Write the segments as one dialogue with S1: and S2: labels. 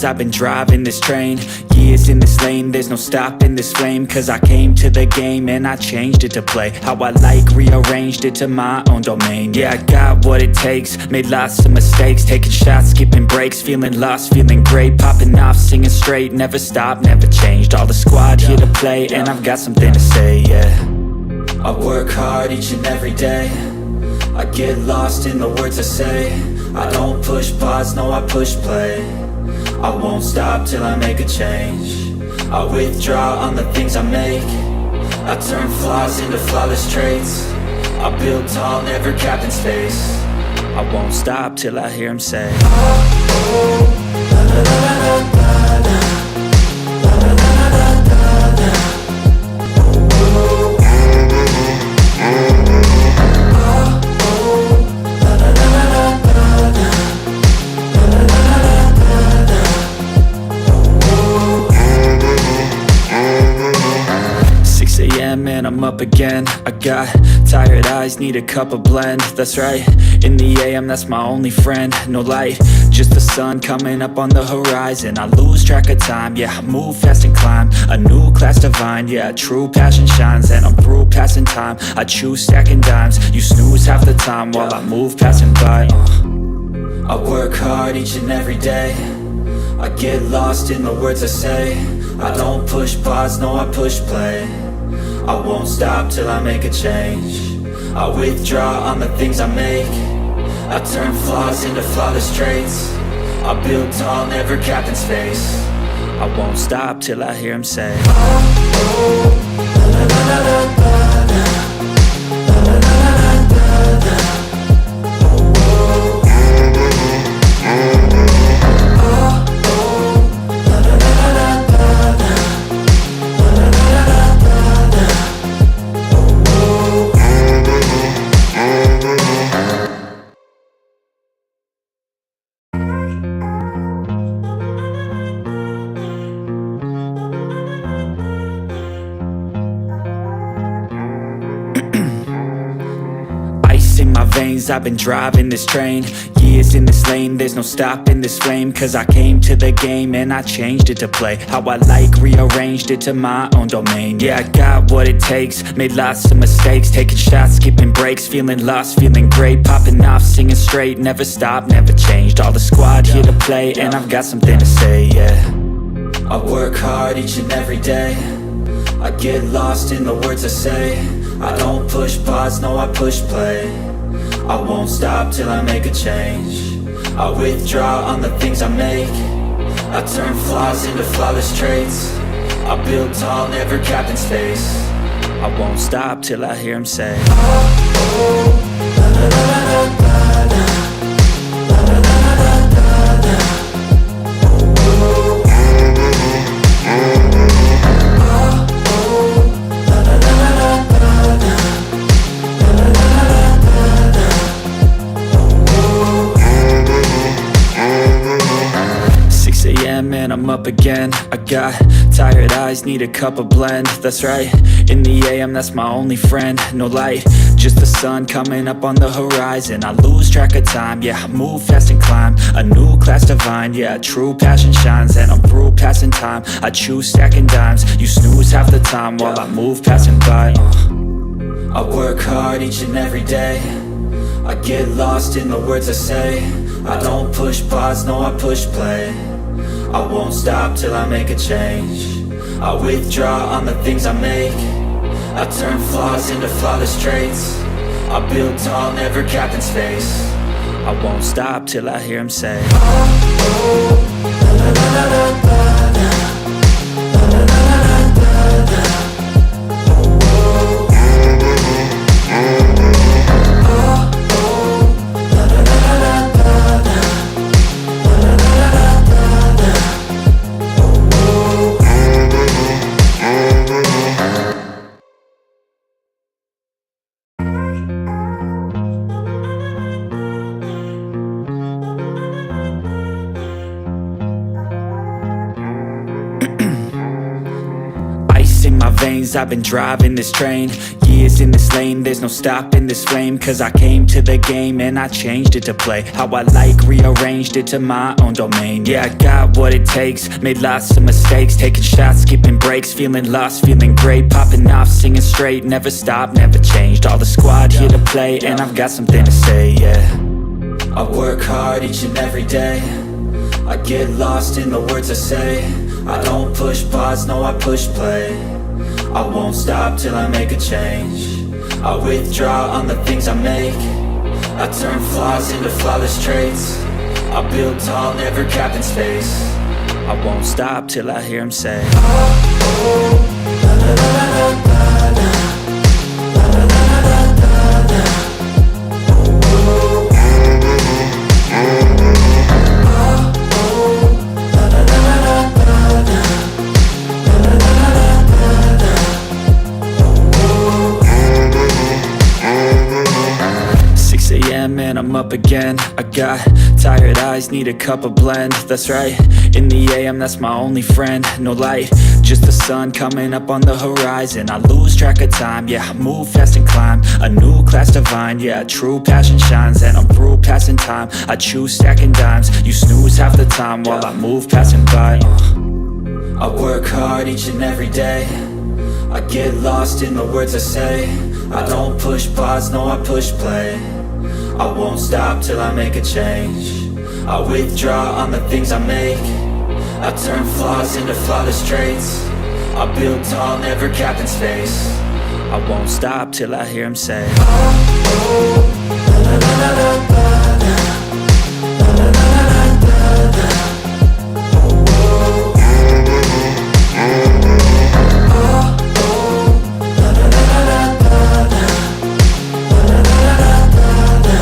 S1: veins, I've been driving this train. Years in this lane, there's no stopping this flame. Cause I came to the game and I changed it to play how I like, rearranged it to my own domain. Yeah, I got what it takes, made lots of mistakes, taking shots, skipping breaks, feeling lost, feeling great, popping off, singing straight, never stopped, never changed. All the squad here to play, and I've got something to say, yeah. I work hard each and every day, I get lost in the words I say. I don't push pause, no I push play. I won't stop till I make a change. I withdraw on the things I make. I turn flaws into flawless traits. I build tall, never capped in space. I won't stop till I hear him say, oh, oh, la, la, la, la, la, la, la, la, la, la, la, la, la. And I'm up again. I got tired eyes, need a cup of blend. That's right, in the AM, that's my only friend. No light, just the sun coming up on the horizon. I lose track of time, yeah, I move fast and climb a new class divine, yeah, true passion shines. And I'm through passing time, I choose stacking dimes. You snooze half the time while I move passing by. I work hard each and every day, I get lost in the words I say. I don't push pause, no I push play. I won't stop till I make a change. I withdraw on the things I make. I turn flaws into flawless traits. I build tall, never capped in space. I won't stop till I hear him say, oh, oh, la, la, la, la, la, la, la, la, la, la, la, la. I've been driving this train, years in this lane, there's no stopping this flame. Cause I came to the game and I changed it to play how I like, rearranged it to my own domain. Yeah, I got what it takes, made lots of mistakes, taking shots, skipping breaks, feeling lost, feeling great, popping off, singing straight, never stopped, never changed. All the squad here to play, and I've got something to say, yeah. I work hard each and every day, I get lost in the words I say. I don't push pause, no I push play. I won't stop till I make a change. I withdraw on the things I make. I turn flaws into flawless traits. I build tall, never capped in space. I won't stop till I hear him say, oh, oh, la, la, la, la, la, la, la, la, la, la, la, la. And I'm up again. I got tired eyes, need a cup of blend. That's right, in the AM, that's my only friend. No light, just the sun coming up on the horizon. I lose track of time, yeah, I move fast and climb a new class divine, yeah, true passion shines. And I'm through passing time, I choose stacking dimes. You snooze half the time while I move passing by. I work hard each and every day, I get lost in the words I say. I don't push pause, no I push play. I won't stop till I make a change. I withdraw on the things I make. I turn flaws into flawless traits. I build tall, never capped in space. I won't stop till I hear him say, oh, oh, la, la, la, la, la, la, la, la, la, la, la, la. veins, I've been driving this train. Years in this lane, there's no stopping this flame. Cause I came to the game and I changed it to play how I like, rearranged it to my own domain. Yeah, I got what it takes, made lots of mistakes, taking shots, skipping breaks, feeling lost, feeling great, popping off, singing straight, never stopped, never changed. All the squad here to play and I've got something to say, yeah. I work hard each and every day, I get lost in the words I say. I don't push pause, no I push play. I won't stop till I make a change. I withdraw on the things I make. I turn flaws into flawless traits. I build tall, never capping space. I won't stop till I hear him say, oh, oh, la la la la la la. And I'm up again. I got tired eyes, need a cup of blend. That's right, in the AM, that's my only friend. No light, just the sun coming up on the horizon. I lose track of time, yeah, I move fast and climb a new class divine, yeah, true passion shines. And I'm through passing time, I choose stacking dimes. You snooze half the time while I move passing by. I work hard each and every day, I get lost in the words I say. I don't push pause, no I push play. I won't stop till I make a change. I withdraw on the things I make. I turn flaws into flawless traits. I build tall, never capping space. I won't stop till I hear him say, oh, oh, la la la la la la. La la la la la la. Oh, oh, oh, oh, la la la la la la. La la la la la.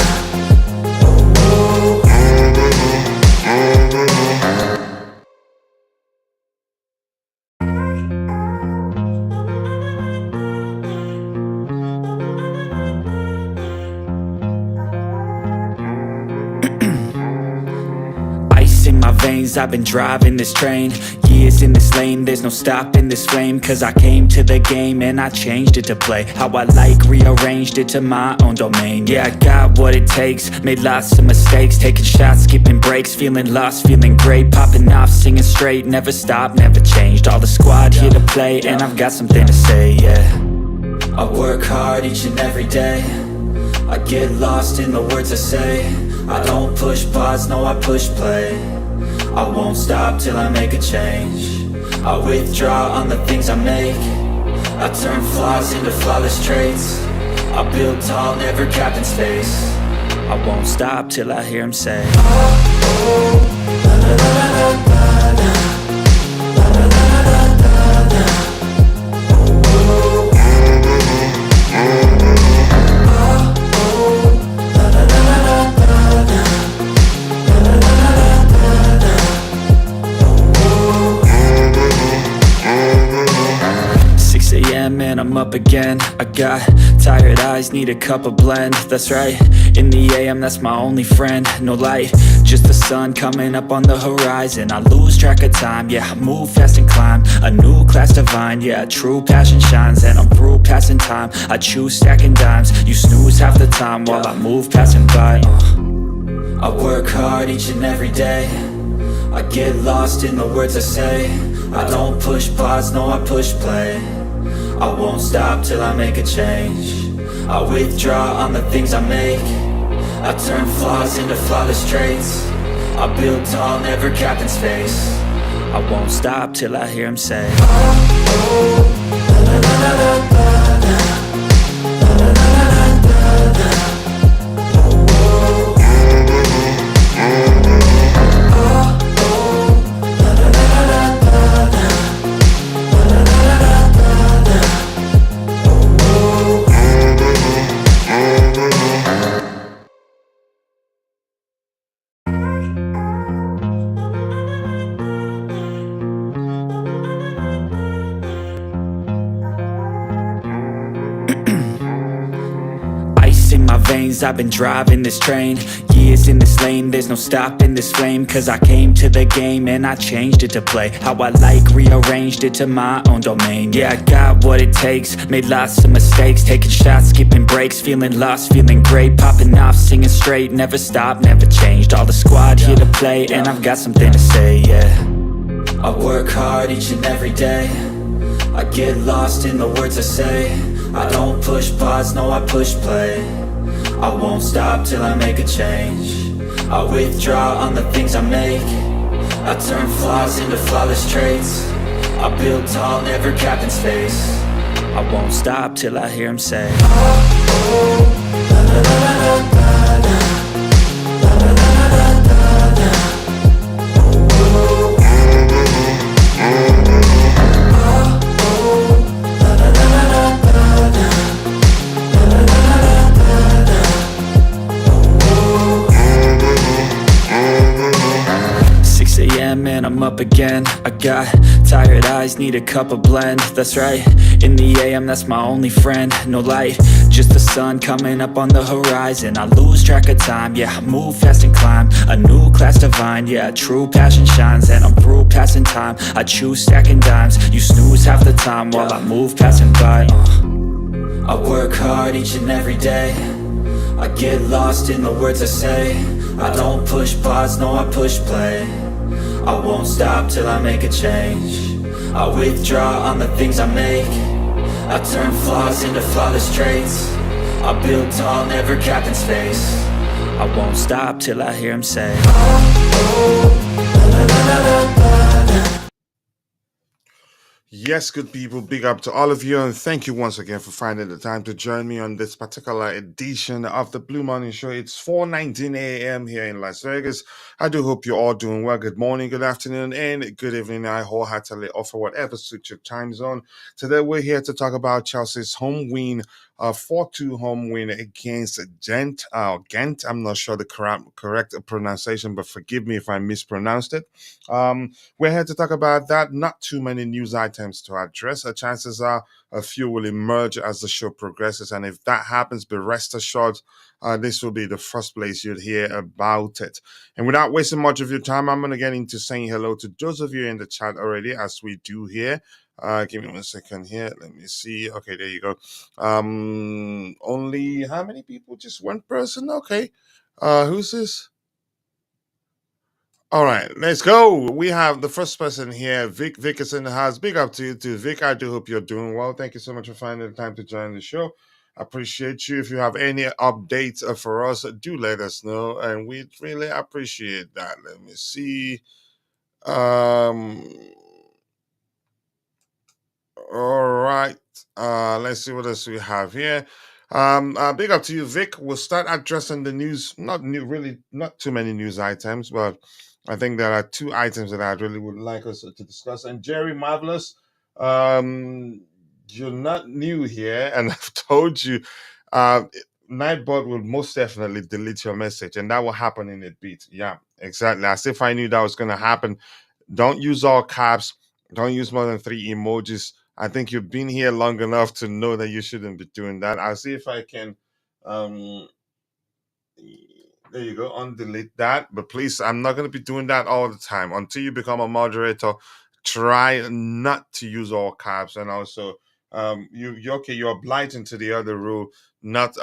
S1: 'Cause I've been driving this train. Years in this lane, there's no stopping this flame. Cause I came to the game and I changed it to play how I like, rearranged it to my own domain. Yeah, I got what it takes, made lots of mistakes, taking shots, skipping breaks, feeling lost, feeling great, popping off, singing straight, never stopped, never changed. All the squad here to play and I've got something to say, yeah. I work hard each and every day, I get lost in the words I say. I don't push pause, no I push play. I won't stop till I make a change. I withdraw on the things I make. I turn flaws into flawless traits. I build tall, never capped in space. I won't stop till I hear him say, oh, oh, la la la la la la. La la la la la la. Oh, oh, and I'm up again. I got tired eyes, need a cup of blend. That's right, in the AM, that's my only friend. No light, just the sun coming up on the horizon. I lose track of time, yeah, I move fast and climb a new class divine, yeah, true passion shines. And I'm through passing time, I choose stacking dimes. You snooze half the time while I move passing by. I work hard each and every day, I get lost in the words I say. I don't push pause, no I push play. I won't stop till I make a change. I withdraw on the things I make. I turn flaws into flawless traits. I build tall, never capped in space. I won't stop till I hear him say, oh, oh, la la la la la la. La la la la la la. Oh, oh, la la la la la la. La la la la la la. Ice in my veins, I've been driving this train. years in this lane, there's no stopping this flame. Cause I came to the game and I changed it to play how I like, rearranged it to my own domain. Yeah, I got what it takes, made lots of mistakes, taking shots, skipping breaks, feeling lost, feeling great, popping off, singing straight, never stopped, never changed. All the squad here to play, and I've got something to say, yeah. I work hard each and every day, I get lost in the words I say. I don't push pause, no I push play. I won't stop till I make a change. I withdraw on the things I make. I turn flaws into flawless traits. I build tall, never capped in space. I won't stop till I hear him say, oh, oh, la, la, la, la, la, la. And I'm up again. I got tired eyes, need a cup of blend. That's right, in the AM, that's my only friend. No light, just the sun coming up on the horizon. I lose track of time, yeah, I move fast and climb a new class divine, yeah, true passion shines. And I'm through passing time, I choose stacking dimes. You snooze half the time while I move passing by. I work hard each and every day, I get lost in the words I say. I don't push pause, no I push play. I won't stop till I make a change. I withdraw on the things I make. I turn flaws into flawless traits. I build tall, never capped in space. I won't stop till I hear him say, oh, oh, la, la, la, la, la, la.
S2: Yes, good people, big up to all of you, and thank you once again for finding the time to join me on this particular edition of the Blue Morning Show. It's 4:19 a.m. here in Las Vegas. I do hope you're all doing well. Good morning, good afternoon, and good evening. I wholeheartedly offer whatever suits your time zone. Today we're here to talk about Chelsea's home win, 4-2 home win against Gent. Ghent. I'm not sure the correct pronunciation, but forgive me if I mispronounced it. We're here to talk about that. Not too many news items to address. The chances are a few will emerge as the show progresses. And if that happens, be rest assured, this will be the first place you'd hear about it. And without wasting much of your time, I'm going to get into saying hello to those of you in the chat already, as we do here. Give me 1 second here. Let me see. Okay, there you go. Only how many people? Just one person? Okay. Who's this? All right, let's go. We have the first person here, Vic. Vic is in the house. Big up to you too, Vic. I do hope you're doing well. Thank you so much for finding the time to join the show. I appreciate you. If you have any updates for us, do let us know, and we'd really appreciate that. Let me see. Um, all right. Let's see what else we have here. Big up to you, Vic. We'll start addressing the news. Not new, really, not too many news items, but I think there are two items that I really would like us to discuss. And Jerry Marvelous, um, you're not new here, and I've told you, uh, Nightbot will most definitely delete your message, and that will happen in a bit. Yeah, exactly. As if I knew that was going to happen. Don't use all caps. Don't use more than three emojis. I think you've been here long enough to know that you shouldn't be doing that. I'll see if I can. Um, there you go. Undelete that. But please, I'm not going to be doing that all the time. Until you become a moderator, try not to use all caps. And also, you're okay. You're obliging to the other rule, not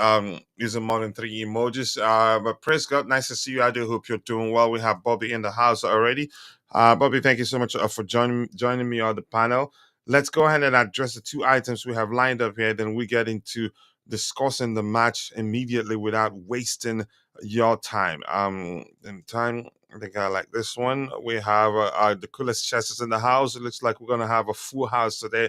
S2: using more than three emojis. But praise God, nice to see you. I do hope you're doing well. We have Bobby in the house already. Bobby, thank you so much for joining me on the panel. Let's go ahead and address the two items we have lined up here. Then we get into discussing the match immediately without wasting your time. In time, I think I like this one. We have the coolest chesses in the house. It looks like we're gonna have a full house today,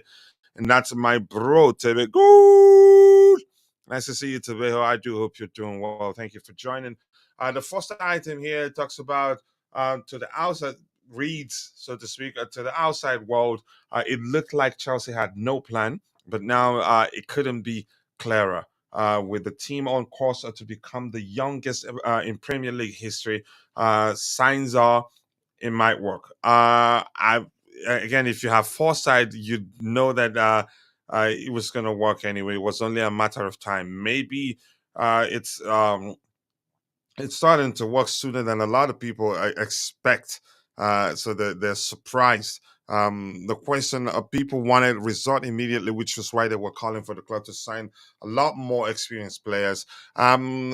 S2: and that's my bro, Tebe. Good. Nice to see you, Tebe. I do hope you're doing well. Thank you for joining. The first item here talks about to the outside reads, so to speak, to the outside world. It looked like Chelsea had no plan, but now it couldn't be clearer. With the team on course to become the youngest in Premier League history, signs are it might work. I Again, if you have foresight, you know that it was going to work anyway. It was only a matter of time. Maybe it's it's starting to work sooner than a lot of people expect. So they're surprised. The question of people wanted result immediately, which was why they were calling for the club to sign a lot more experienced players.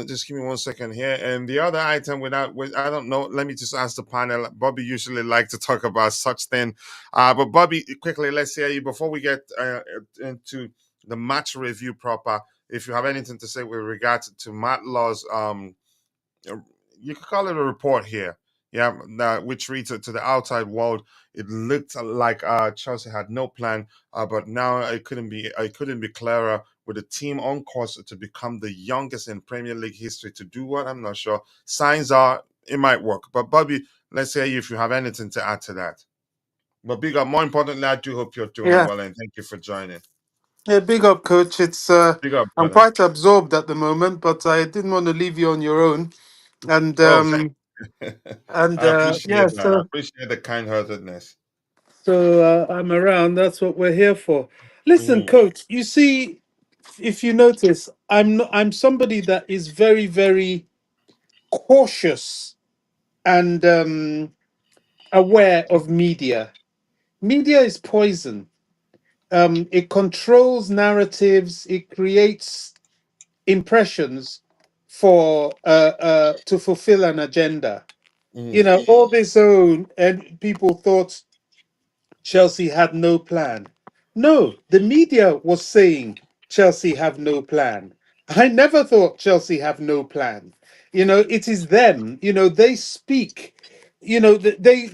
S2: Just give me 1 second here. And the other item, I don't know. Let me just ask the panel. Bobby usually like to talk about such thing, but Bobby, quickly, let's hear you before we get into the match review proper. If you have anything to say with regards to Matt Law's uh, you could call it a report here. Yeah, which reads it to the outside world. It looked like Chelsea had no plan, but now it couldn't be clearer with the team on course to become the youngest in Premier League history to do what. I'm not sure. Signs are it might work, but Bobby, let's hear you if you have anything to add to that. But big up. More importantly, I do hope you're doing
S3: Yeah,
S2: well and thank you for joining.
S3: yeah, big up, coach. It's
S2: Big up,
S3: I'm
S2: brother.
S3: quite absorbed at the moment, but I didn't want to leave you on your own. And
S2: Oh, thank. I
S3: yeah,
S2: appreciate that. I appreciate the kind-heartedness.
S3: I'm around. That's what we're here for. Listen,
S2: Mm,
S3: coach. You see, if you notice, I'm somebody that is very, very cautious and aware of media. Media is poison. It controls narratives. It creates impressions for to fulfill an agenda. You
S2: mm,
S3: know, all this own and people thought Chelsea had no plan. No, the media was saying Chelsea have no plan. I never thought Chelsea have no plan. You know, it is them. You know, they speak. You know, they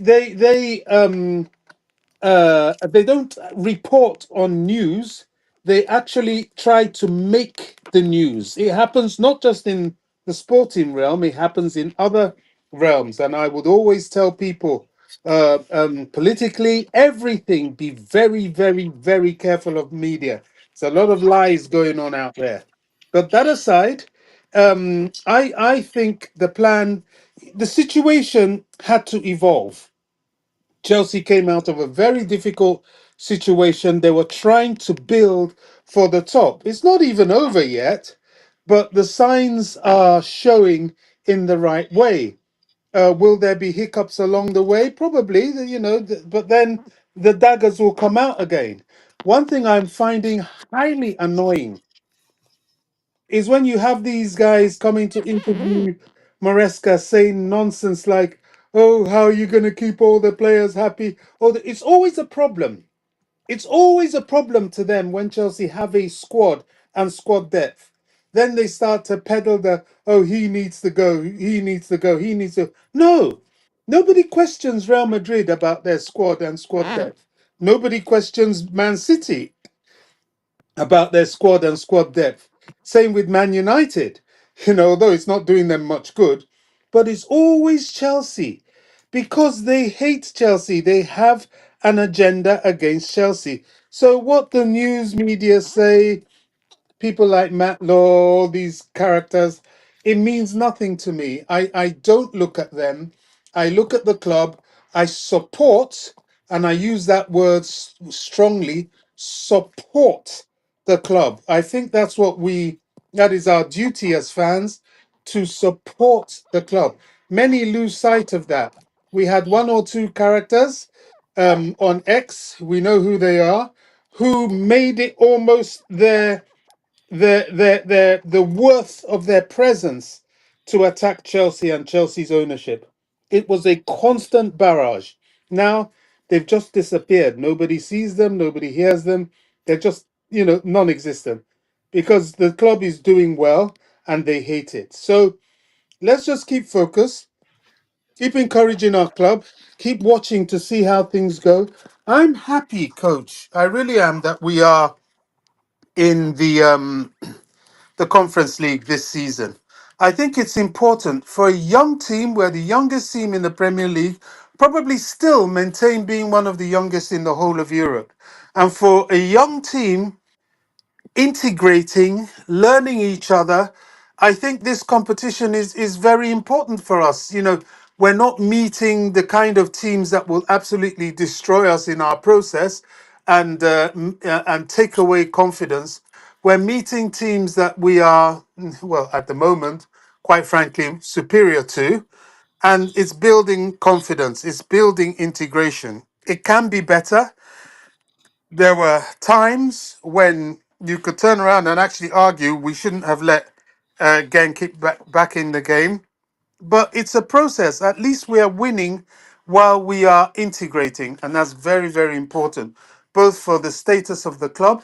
S3: don't report on news. They actually try to make the news. It happens not just in the sporting realm, it happens in other realms. And I would always tell people politically, everything, be very, very, very careful of media. There's a lot of lies going on out there. But that aside, I think the situation had to evolve. Chelsea came out of a very difficult situation. They were trying to build for the top. It's not even over yet, but the signs are showing in the right way. Will there be hiccups along the way? Probably, but then the daggers will come out again. One thing I'm finding highly annoying is when you have these guys coming to interview Maresca saying nonsense like, "Oh, how are you going to keep all the players happy?" It's always a problem. It's always a problem to them when Chelsea have a squad and squad depth. Then they start to peddle "Oh, he needs to go, he needs to go, he needs to." No, nobody questions Real Madrid about their squad and squad depth. Nobody questions Man City about their squad and squad depth. Same with Man United, although it's not doing them much good, but it's always Chelsea because they hate Chelsea. They have an agenda against Chelsea. So, what the news media say, people like Matt Law, these characters, it means nothing to me. I don't look at them. I look at the club. I support, and I use that word strongly, support the club. I think that is our duty as fans to support the club. Many lose sight of that. We had one or two characters on X, we know who they are, who made it almost the worth of their presence to attack Chelsea and Chelsea's ownership. It was a constant barrage. Now they've just disappeared. Nobody sees them, nobody hears them. They're just, non-existent because the club is doing well and they hate it. So let's just keep focused, keep encouraging our club, keep watching to see how things go. I'm happy, coach. I really am that we are in the Conference League this season. I think it's important for a young team, we're the youngest team in the Premier League, probably still maintain being one of the youngest in the whole of Europe. And for a young team integrating, learning each other. I think this competition is very important for us. We're not meeting the kind of teams that will absolutely destroy us in our process and take away confidence. We're meeting teams that we are, well, at the moment, quite frankly, superior to. And it's building confidence, it's building integration. It can be better. There were times when you could turn around and actually argue we shouldn't have let Genk keep back in the game. But it's a process. At least we are winning while we are integrating. And that's very, very important, both for the status of the club,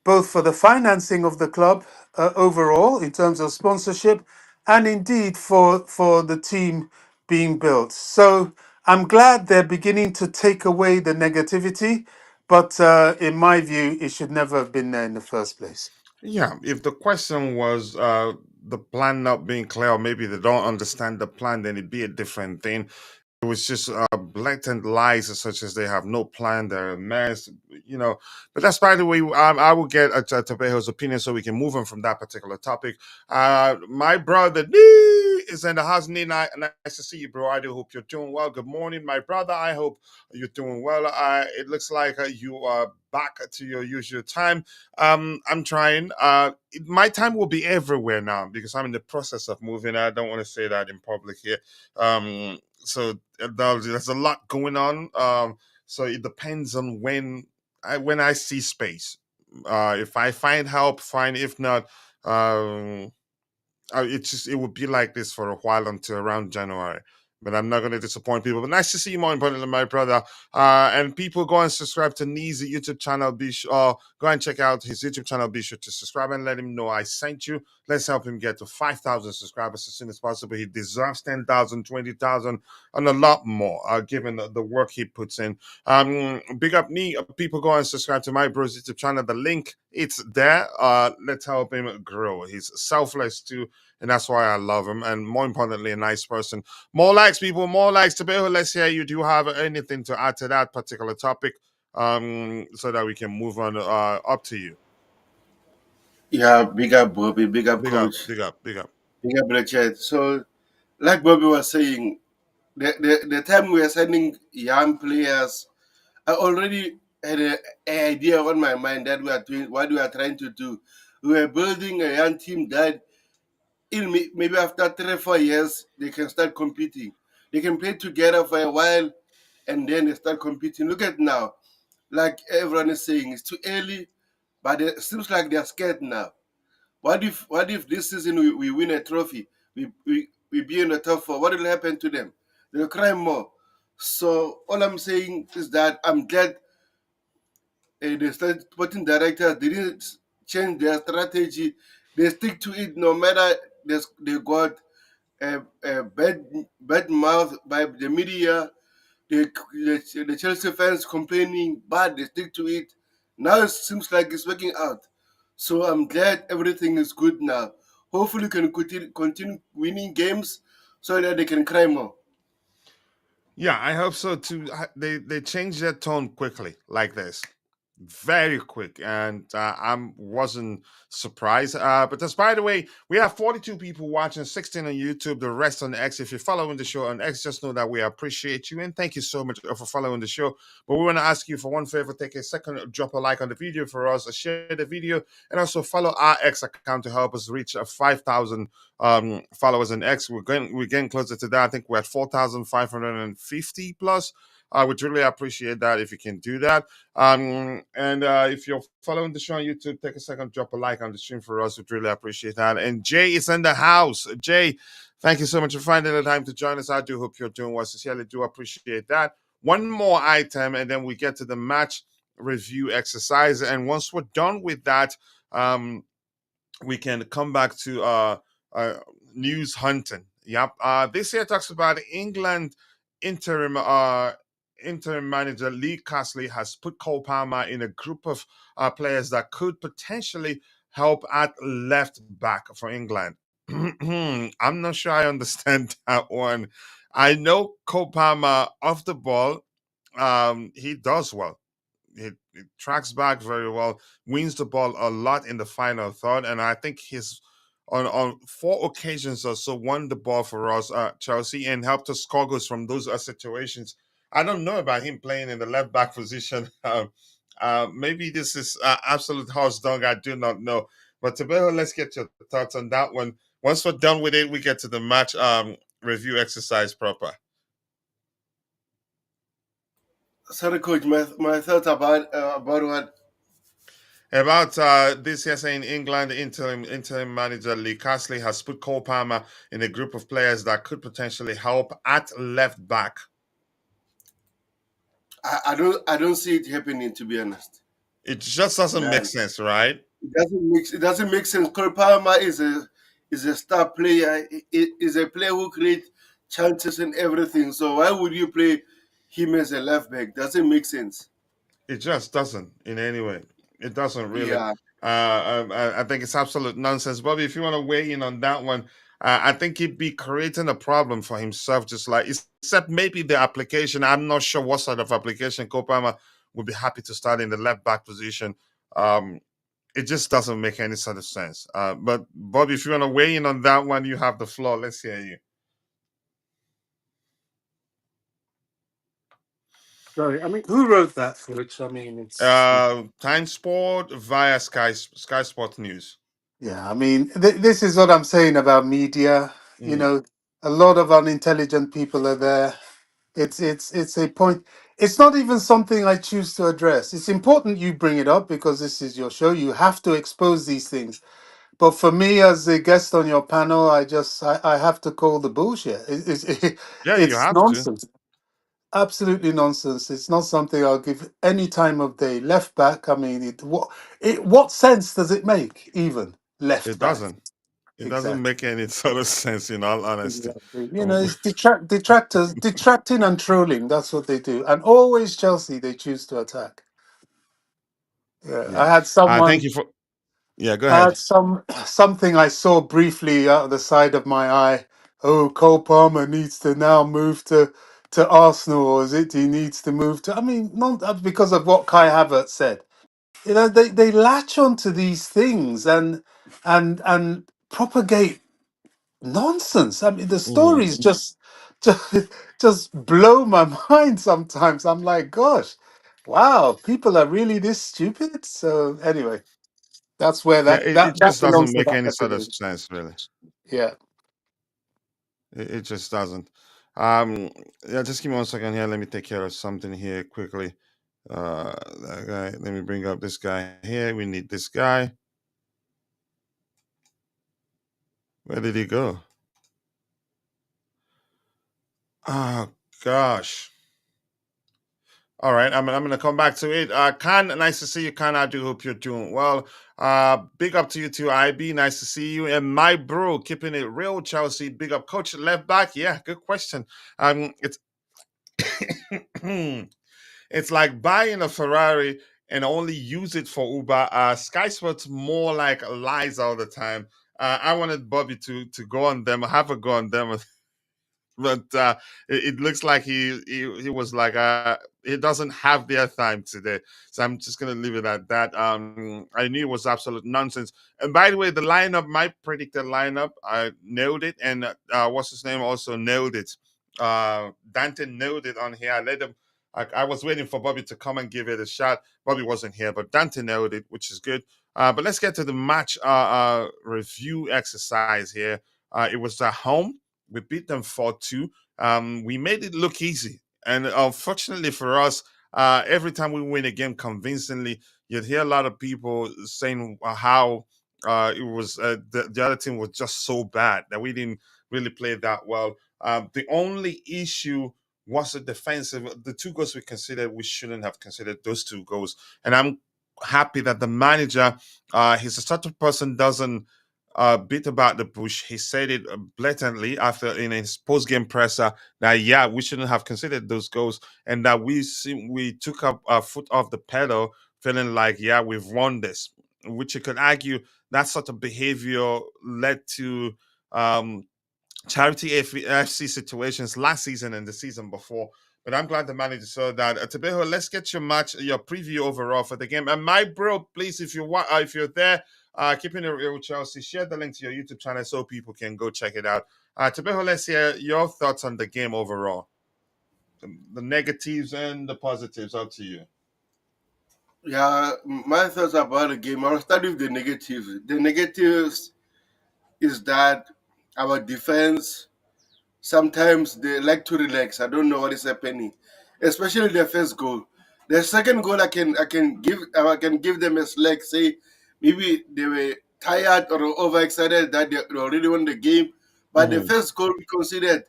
S3: both for the financing of the club overall in terms of sponsorship, and indeed for the team being built. So I'm glad they're beginning to take away the negativity, but in my view, it should never have been there in the first place.
S2: Yeah, if the question was the plan not being clear, or maybe they don't understand the plan, then it'd be a different thing. It was just blatant lies, such as they have no plan, they're a mess, you know. But that's, by the way, I will get Tabejo's opinion so we can move on from that particular topic. My brother is in the house. Nice to see you, bro. I do hope you're doing well. Good morning, my brother. I hope you're doing well. It looks like you are back to your usual time. I'm trying. My time will be everywhere now because I'm in the process of moving. I don't want to say that in public here. So there's a lot going on. So it depends on when I see space. If I find help, fine. If not, um, it would be like this for a while until around January. But I'm not going to disappoint people. But nice to see you, more importantly, my brother. And people, go and subscribe to Nee's YouTube channel. Go and check out his YouTube channel. Be sure to subscribe and let him know I sent you. Let's help him get to 5,000 subscribers as soon as possible. He deserves 10,000, 20,000, and a lot more, given the work he puts in. Big up me. People, go and subscribe to my bro's YouTube channel. The link, it's there. Let's help him grow. He's selfless too, and that's why I love him. And more importantly, a nice person. More likes, people. More likes. Tabejo, let's hear you. Do you have anything to add to that particular topic? So that we can move on. Up to you.
S4: Yeah, big up Bobby, big up
S2: Big up.
S4: coach,
S2: Big up. Big up.
S4: big up Richard. So, like Bobby was saying, the time we are sending young players, I already had an idea on my mind that we are doing what we are trying to do. We are building a young team that maybe after 3 or 4 years they can start competing. They can play together for a while and then they start competing. Look at now, like everyone is saying, it's too early, but it seems like they're scared now. What if this season we win a trophy? We be in the top four. What will happen to them? They'll cry more. So all I'm saying is that I'm glad the sporting directors didn't change their strategy. They stick to it no matter they got a bad mouth by the media, the Chelsea fans complaining, but they stick to it. Now it seems like it's working out. So I'm glad everything is good now. Hopefully, we can continue winning games so that they can cry more.
S2: Yeah, I hope so too. They changed their tone quickly, like this, very quick, and I wasn't surprised. But that's, by the way, we have 42 people watching, 16 on YouTube, the rest on X. If you're following the show on X, just know that we appreciate you and thank you so much for following the show. But we want to ask you for one favor: take a second, drop a like on the video for us, share the video, and also follow our X account to help us reach 5,000 followers on X. We're getting closer to that. I think we're at 4,550 plus. I would really appreciate that if you can do that. And if you're following the show on YouTube, take a second, drop a like on the stream for us. We'd really appreciate that. And Jay is in the house. Jay, thank you so much for finding the time to join us. I do hope you're doing well. Sincerely do appreciate that. One more item, and then we get to the match review exercise. And once we're done with that, we can come back to uh, news hunting. Yep. This here talks about England interim interim manager Lee Castley has put Cole Palmer in a group of players that could potentially help at left back for England. I'm not sure I understand that one. I know Cole Palmer off the ball. He does well. He tracks back very well, wins the ball a lot in the final third, and I think he's on 4 occasions or so won the ball for us, Chelsea, and helped us score goals from those situations. I don't know about him playing in the left back position. Maybe this is absolute horse dog. I do not know. But Tabejo, let's get your thoughts on that one. Once we're done with it, we get to the match review exercise proper.
S4: Sorry, coach. My thoughts about what?
S2: About this yesterday in England, interim manager Lee Castley has put Cole Palmer in a group of players that could potentially help at left back.
S4: I don't see it happening, to be honest.
S2: It just doesn't make
S4: Man,
S2: sense, right?
S4: it doesn't make sense. Cole Palmer is a star player. Is a player who creates chances and everything. So why would you play him as a left back? Doesn't make sense.
S2: It just doesn't in any way. It doesn't really.
S4: Yeah.
S2: I think it's absolute nonsense. Bobby, if you want to weigh in on that one, I think he'd be creating a problem for himself, just like, except maybe the application. I'm not sure what sort of application Kopama would be happy to start in the left back position. Um, it just doesn't make any sort of sense. But Bobby, if you want to weigh in on that one, you have the floor. Let's hear you.
S3: Sorry, I mean, who wrote that, Coach? I mean, it's
S2: Time Sport via Sky Sport News.
S3: yeah. I mean, this is what I'm saying about media. You
S2: Mm.
S3: know, a lot of unintelligent people are there. It's a point. It's not even something I choose to address. It's important you bring it up because this is your show. You have to expose these things. But for me, as a guest on your panel, I have to call the bullshit.
S2: Yeah, you
S3: It's
S2: have to.
S3: nonsense. Absolutely nonsense. It's not something I'll give any time of day. Left back. I mean, what sense does it make? Even left
S2: It
S3: back.
S2: doesn't. It doesn't
S3: Exactly.
S2: make any sort of sense, in all honesty.
S3: Exactly. You know, it's detractors, detracting and trolling. That's what they do. And always Chelsea, they choose to attack. Yeah,
S2: Yeah. Thank you for. Yeah, go
S3: I
S2: ahead.
S3: had something I saw briefly out of the side of my eye. Oh, Cole Palmer needs to now move to Arsenal, or is it he needs to move to? I mean, not that's because of what Kai Havertz said. You know, they latch onto these things and propagate nonsense. I mean, the
S2: Mhm.
S3: stories just just blow my mind sometimes. I'm like, gosh, wow, people are really this stupid. So anyway, that's where
S2: Yeah,
S3: that
S2: it
S3: that
S2: just
S3: belongs
S2: doesn't
S3: to
S2: make
S3: that
S2: any sort of
S3: category.
S2: sense, really.
S3: Yeah.
S2: It just doesn't. Um, yeah, just give me 1 second here. Let me take care of something here quickly. That guy. Let me bring up this guy here. We need this guy. Where did he go? Oh gosh. All right, I'm gonna come back to it. Khan, nice to see you. Khan, I do hope you're doing well. Big up to you too, IB. Nice to see you. And my bro, keeping it real, Chelsea. Big up, coach. Left back. Yeah, good question. It's it's like buying a Ferrari and only use it for Uber. Sky Sports more like lies all the time. I wanted Bobby to go on them, have a go on them, but it looks like he was like he doesn't have their time today, so I'm just gonna leave it at that. I knew it was absolute nonsense. And by the way, the lineup, my predicted lineup, I nailed it, and what's his name also nailed it. Dante nailed it on here. I let him. I was waiting for Bobby to come and give it a shot. Bobby wasn't here, but Dante nailed it, which is good. But let's get to the match review exercise here. It was at home. We beat them 4-2. We made it look easy. And unfortunately for us, every time we win a game convincingly, you'd hear a lot of people saying how it was the other team was just so bad that we didn't really play that well. The only issue was the defensive. The two goals we considered, we shouldn't have considered those two goals. And I'm happy that the manager, he's a sort of person doesn't bit about the bush. He said it blatantly after in his post-game presser that yeah, we shouldn't have considered those goals, and that we took up our foot off the pedal, feeling like yeah, we've won this. Which you could argue that sort of behavior led to um, charity FC situations last season and the season before. But I'm glad the manager saw that. Tabeho, let's get your match, your preview overall for the game. And my bro, please, if you want, if you're there, keeping it real, Chelsea, share the link to your YouTube channel so people can go check it out. Tabeho, let's hear your thoughts on the game overall, the negatives and the positives. Up to you.
S4: Yeah, my thoughts about the game. I'll start with the negatives. The negatives, is that our defense sometimes they like to relax. I don't know what is happening, especially the first goal. The second goal, I can give them a slack. Say maybe they were tired or overexcited that they already won the game. But the
S2: Hmm.
S4: first goal we considered,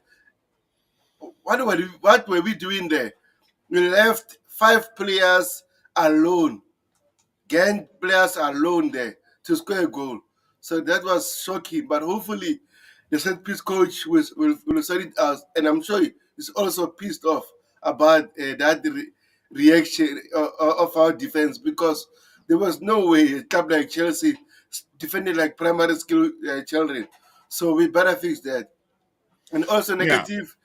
S4: what were we doing there? We left five players alone, Gent players alone there to score a goal. So that was shocking. But hopefully, the set piece coach will sort it out. And I'm sure he's also pissed off about that reaction of our defense, because there was no way a club like Chelsea defended like primary school children. So we better fix that. And also
S2: Yeah,
S4: negative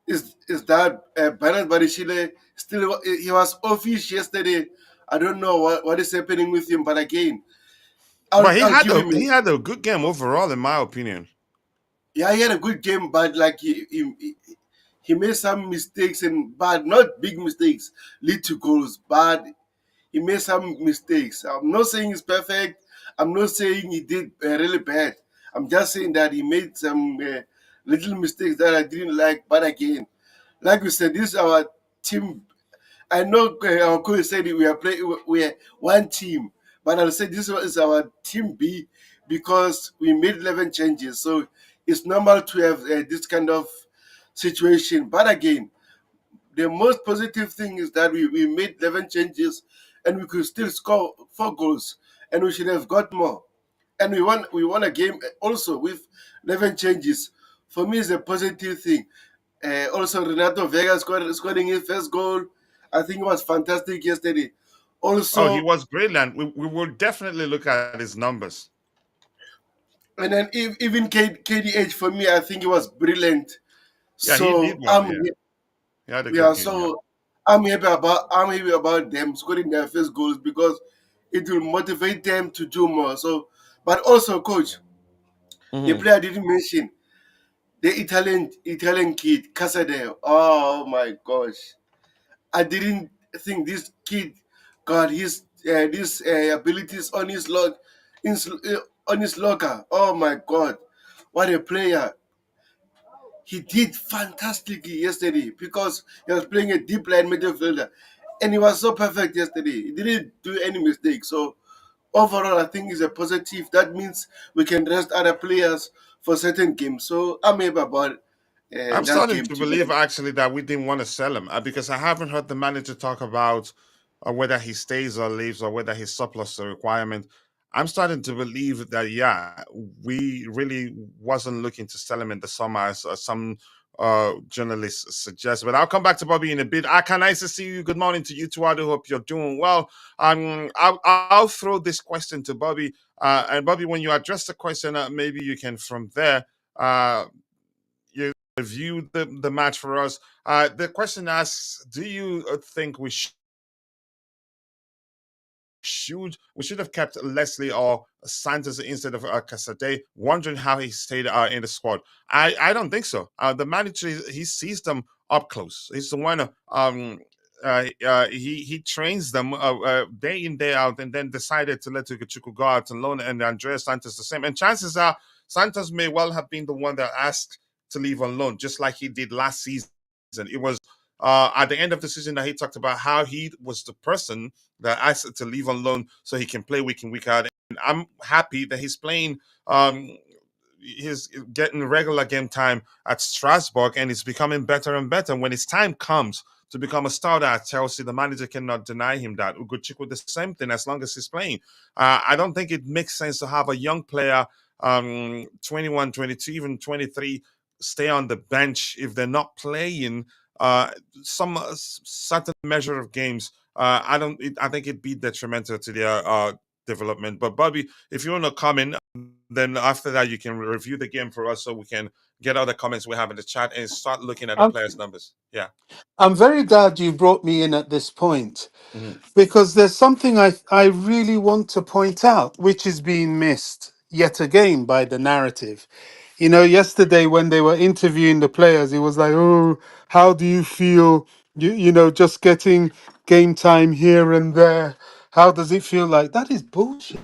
S4: is that Bernard Barishile still, he was offish yesterday. I don't know what is happening with him, but again,
S2: but
S4: I'll give him
S2: he had a good game overall, in my opinion.
S4: yeah, he had a good game, but like he made some mistakes, and but not big mistakes lead to goals, but he made some mistakes. I'm not saying he's perfect. I'm not saying he did really bad. I'm just saying that he made some little mistakes that I didn't like. But again, like we said, this is our team. I know our coach said we are one team, but I'll say this is our team B because we made 11 changes. So it's normal to have this kind of situation. But again, the most positive thing is that we made 11 changes and we could still score 4 goals, and we should have got more. And we won a game also with 11 changes. For me, it's a positive thing. Also, Renato Veiga scoring his first goal. I think it was fantastic yesterday.
S2: Oh, he
S4: Also,
S2: was brilliant. We will definitely look at his numbers.
S4: and then even KDH for me, I think it was brilliant.
S2: Yeah, he did
S4: So
S2: well. Yeah, he had a good
S4: yeah,
S2: game. Yeah.
S4: so I'm happy about them scoring their first goals because it will motivate them to do more. So, but also, coach, the
S2: Hmm.
S4: player I didn't mention, the Italian kid Casade. Oh my gosh, I didn't think this kid got his these abilities on his on his locker. Oh my god, what a player! He did fantastically yesterday because he was playing a deep line midfielder, and he was so perfect yesterday. He didn't do any mistakes. So overall, I think it's a positive. That means we can rest other players for certain games. So I'm happy about
S2: I'm
S4: that
S2: starting
S4: game
S2: to
S4: today.
S2: believe actually that we didn't want to sell him because I haven't heard the manager talk about whether he stays or leaves or whether he's surplus the requirement. I'm starting to believe that yeah, we really wasn't looking to sell him in the summer as some journalists suggest. But I'll come back to Bobby in a bit. Aka, nice to see you. Good morning to you too. I do hope you're doing well. I'll throw this question to Bobby. And Bobby, when you address the question, maybe you can from there. You review the match for us. The question asks, do you think we should have kept Leslie or Santos instead of Casade? Wondering how he stayed in the squad. I don't think so. The manager, he sees them up close. He's the one. He trains them day in day out, and then decided to let Chuku go out alone, and Andrea Santos the same. And chances are Santos may well have been the one that asked to leave on loan, just like he did last season. It was at the end of the season that he talked about how he was the person that asked to leave on loan so he can play week in week out. And I'm happy that he's playing. He's getting regular game time at Strasbourg, and it's becoming better and better. When his time comes to become a starter at Chelsea, the manager cannot deny him that. Ugochukwu the same thing as long as he's playing. I don't think it makes sense to have a young player, 21, 22, even 23, stay on the bench if they're not playing uh, some certain measure of games. I think it'd be detrimental to their development. But Bobby, if you want to come in, then after that you can review the game for us, so we can get all the comments we have in the chat and start looking at the
S3: I'm,
S2: players' numbers. Yeah.
S3: I'm very glad you brought me in at this point
S2: Mhm.
S3: because there's something I really want to point out, which is being missed yet again by the narrative. You know, yesterday when they were interviewing the players, it was like, oh, how do you feel? Just getting game time here and there. How does it feel like? That is bullshit.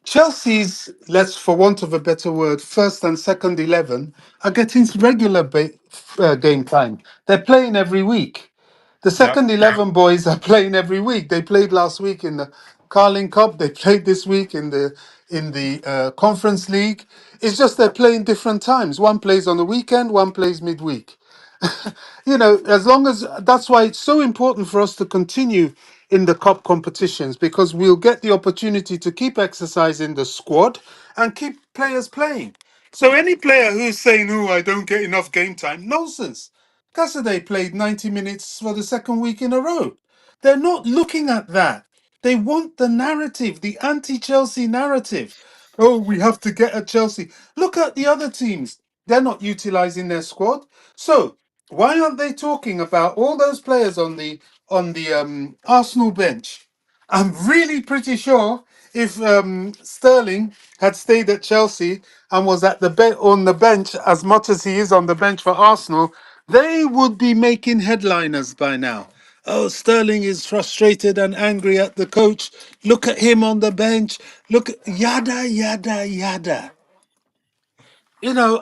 S3: Chelsea's, let's for want of a better word, first and second 11 are getting regular game time. They're playing every week. The
S2: Yeah.
S3: second 11 boys are playing every week. They played last week in the Carling Cup. They played this week in the Conference League. It's just they're playing different times. One plays on the weekend, one plays midweek. As long as that's why it's so important for us to continue in the cup competitions because we'll get the opportunity to keep exercising the squad and keep players playing. So any player who's saying, "Oh, I don't get enough game time," nonsense. Cassidy played 90 minutes for the second week in a row. They're not looking at that. They want the narrative, the anti-Chelsea narrative. Oh, we have to get at Chelsea. Look at the other teams. They're not utilizing their squad. So why aren't they talking about all those players on the Arsenal bench? I'm really pretty sure if Sterling had stayed at Chelsea and was at on the bench as much as he is on the bench for Arsenal, they would be making headliners by now. Oh, Sterling is frustrated and angry at the coach. Look at him on the bench. Look, yada yada yada.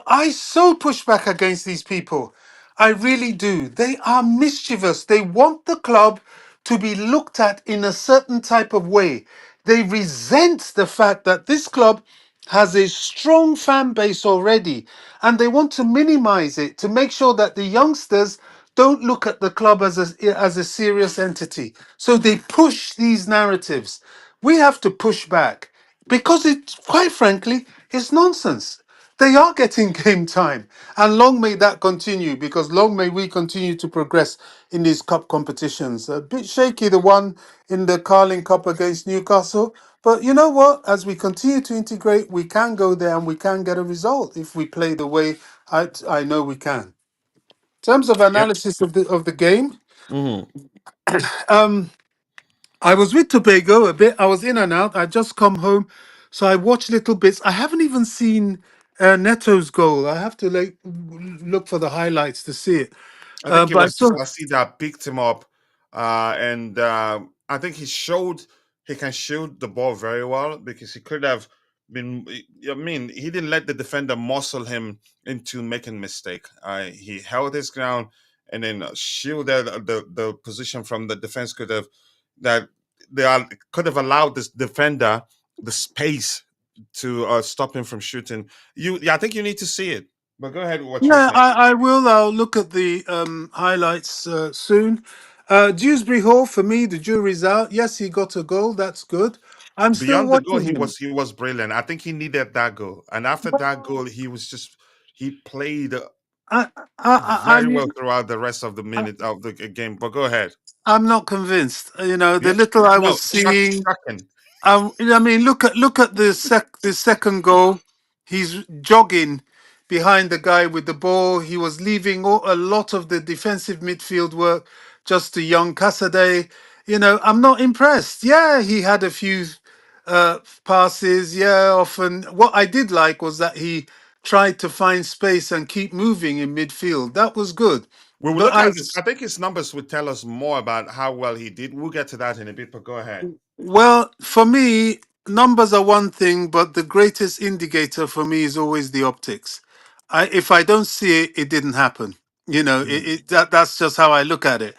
S3: I so push back against these people. I really do. They are mischievous. They want the club to be looked at in a certain type of way. They resent the fact that this club has a strong fan base already and they want to minimize it to make sure that the youngsters don't look at the club as a serious entity. So they push these narratives. We have to push back because it, quite frankly, is nonsense. They are getting game time, and long may that continue because long may we continue to progress in these cup competitions. A bit shaky, the one in the Carling Cup against Newcastle, but you know what? As we continue to integrate, we can go there and we can get a result if we play the way I know we can. In terms of
S2: Yeah.
S3: analysis of the game,
S2: Hmm.
S3: um, I was with Tobago a bit. I was in and out. I just come home, so I watched little bits. I haven't even seen Neto's goal. I have to look for the highlights to see it.
S2: I think it
S3: But I
S2: was
S3: saw.
S2: Chelsea that picked him up, and I think he showed he can shoot the ball very well because he could have been. I mean, he didn't let the defender muscle him into making mistake. He held his ground and then shielded the position from the defense. That could have allowed this defender the space to stop him from shooting. Yeah, I think you need to see it. But go ahead with what you're
S3: Yeah,
S2: saying.
S3: I will. I'll look at the highlights soon. Dewsbury-Hall, for me, the jury's out. Yes, he got a goal. That's good. I'm still
S2: Beyond the goal,
S3: watching him.
S2: he was brilliant. I think he needed that goal, and after that goal, he played
S3: I, I, I
S2: very well
S3: mean,
S2: throughout the rest of the minute of the game. But go ahead.
S3: I'm not convinced. The
S2: Yeah,
S3: little I
S2: no,
S3: was seeing.
S2: shocking.
S3: I mean, look at the second goal. He's jogging behind the guy with the ball. He was leaving a lot of the defensive midfield work just to young Casaday. I'm not impressed. Yeah, he had a few passes. Yeah, often. What I did like was that he tried to find space and keep moving in midfield. That was good.
S2: We will
S3: But
S2: look at this. I think his numbers would tell us more about how well he did. We'll get to that in a bit. But go ahead.
S3: Well, for me, numbers are one thing, but the greatest indicator for me is always the optics. If I don't see it, it didn't happen.
S2: Mm.
S3: That's just how I look at it.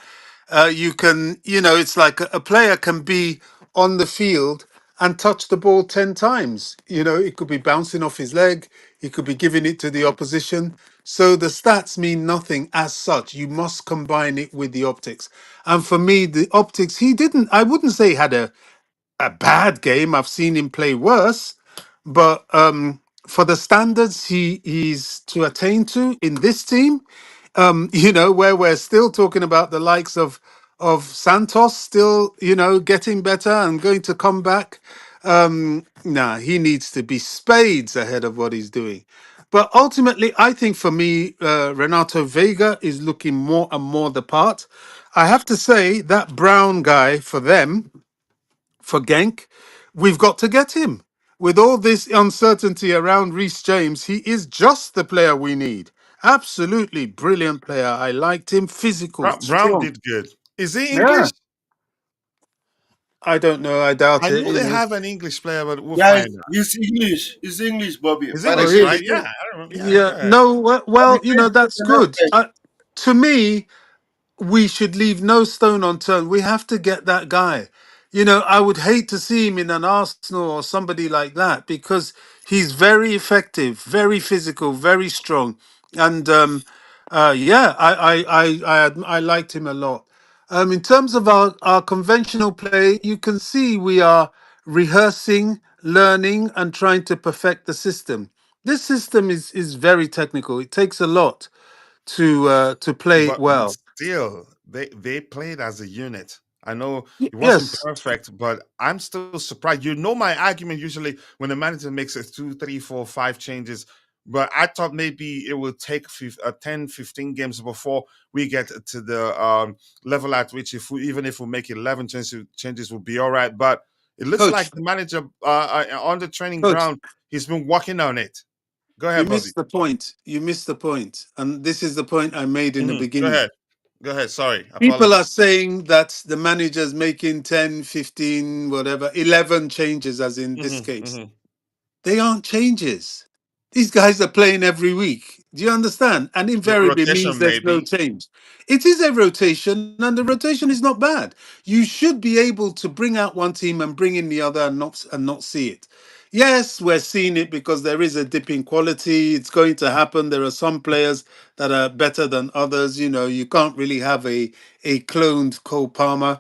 S3: You can, it's like a player can be on the field and touch the ball 10 times. It could be bouncing off his leg, he could be giving it to the opposition. So the stats mean nothing as such. You must combine it with the optics. And for me, the optics, I wouldn't say he had a bad game. I've seen him play worse, but for the standards he's to attain to in this team, where we're still talking about the likes of Santos still, getting better and going to come back. Nah, he needs to be spades ahead of what he's doing. But ultimately, I think for me, Renato Veiga is looking more and more the part. I have to say that Brown guy for them for Genk, we've got to get him. With all this uncertainty around Reece James, he is just the player we need. Absolutely brilliant player. I liked him. Physical,
S2: Brown
S3: strong.
S2: did good. Is he
S3: Yeah.
S2: English?
S3: I don't know. I doubt
S2: I
S3: it.
S2: know
S3: You
S2: they
S3: know.
S2: have an English player, but we'll
S4: Yeah,
S2: find out.
S4: he's English. He's English, Bobby.
S2: It's
S4: But
S3: Oh,
S2: English,
S3: really?
S2: right?
S4: he
S2: Yeah, I don't remember. Yeah, go
S3: Yeah.
S2: ahead.
S3: No. Well, you
S4: plays
S3: know, that's
S4: the left
S3: good.
S4: back.
S3: To me, we should leave no stone unturned. We have to get that guy. You know, I would hate to see him in an Arsenal or somebody like that because he's very effective, very physical, very strong, and yeah, I liked him a lot. In terms of our conventional play, you can see we are rehearsing, learning, and trying to perfect the system. This system is very technical. It takes a lot to play it
S2: But
S3: well.
S2: still, they played as a unit. I know it wasn't
S3: Yes,
S2: perfect, but I'm still surprised. You know my argument usually when the manager makes it 2, 3, 4, 5 changes, but I thought maybe it would take 10, 15 games before we get to the level at which even if we make 11 changes will be all right. But it looks like
S3: coach,
S2: the manager on the training
S3: coach,
S2: ground, he's been working on it. Go
S3: you
S2: ahead, Bobby.
S3: missed the point. You missed the point. And this is the point I made in the
S2: Go
S3: beginning.
S2: ahead. Go ahead. Sorry.
S3: People are
S2: Apologies.
S3: saying that the manager's making 10, 15, whatever, 11 changes, as in this
S2: Hmm.
S3: case.
S2: Hmm.
S3: They aren't changes. These guys are playing every week. Do you understand? And invariably means
S2: Rotation,
S3: there's no
S2: maybe.
S3: change. It is a rotation, and the rotation is not bad. You should be able to bring out one team and bring in the other and not see it. Yes, we're seeing it because there is a dip in quality. It's going to happen. There are some players that are better than others. You know, you can't really have a cloned Cole Palmer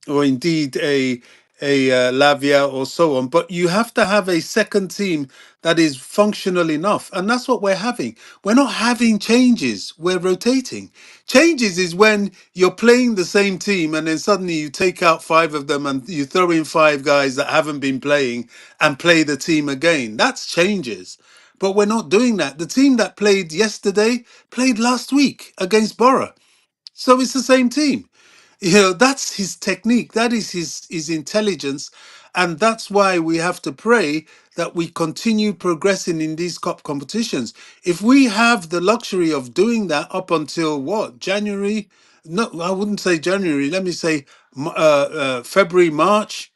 S3: or indeed a Lavia or so on. But you have to have a second team that is functional enough, and that's what we're having. We're not having changes. We're rotating. Changes is when you're playing the same team, and then suddenly you take out five of them and you throw in five guys that haven't been playing and play the team again. That's changes. But we're not doing that. The team that played yesterday played last week against Borough. So it's the same team. You know, that's his technique, that is his intelligence, and that's why we have to pray that we continue progressing in these cup competitions. If we have the luxury of doing that up until what, January? No, I wouldn't say January. Let me say February, March.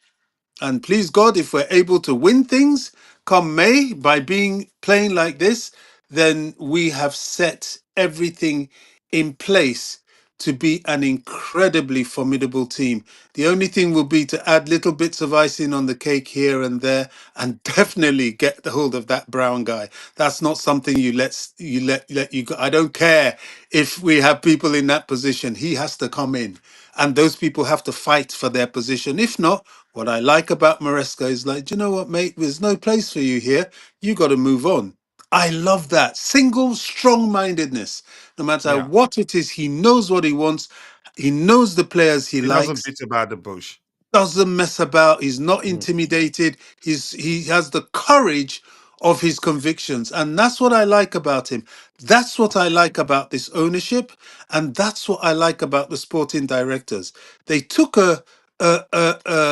S3: And please God, if we're able to win things come May by being playing like this, then we have set everything in place to be an incredibly formidable team. The only thing will be to add little bits of icing on the cake here and there, and definitely get the hold of that Brown guy. That's not something you let you go. I don't care if we have people in that position. He has to come in, and those people have to fight for their position. If not, what I like about Maresca is like, "Do you know what, mate? There's no place for you here. You got to move on." I love that single strong mindedness. No matter
S2: Yeah.
S3: what it is, he knows what he wants. He knows the players he
S2: He doesn't
S3: likes,
S2: beat about the bush.
S3: doesn't mess about. He's not
S2: Mhm.
S3: intimidated. He has the courage of his convictions, and that's what I like about him. That's what I like about this ownership, and that's what I like about the sporting directors. They took a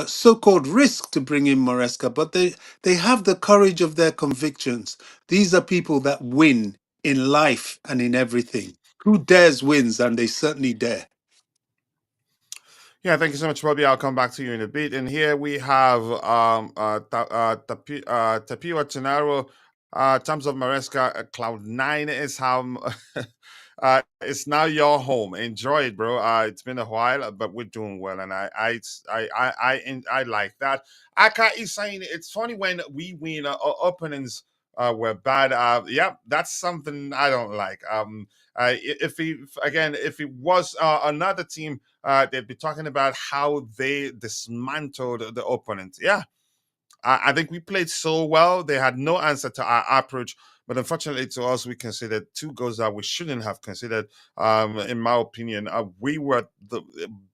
S3: so-called risk to bring in Moresca, but they have the courage of their convictions. These are people that win in life and in everything. Who dares wins, and they certainly dare.
S2: Yeah, thank you so much, Bobby. I'll come back to you in a bit. And here we have Tapia Tenaro. Terms of Maresca, Cloud Nine is how it's now your home. Enjoy it, bro. It's been a while, but we're doing well, and I like that. Aka is saying it's funny when we win, our openings were bad. Yeah, that's something I don't like. If it was another team, they'd be talking about how they dismantled the opponent. Yeah, I think we played so well. They had no answer to our approach. But unfortunately to us, we considered two goals that we shouldn't have considered. In my opinion, we were the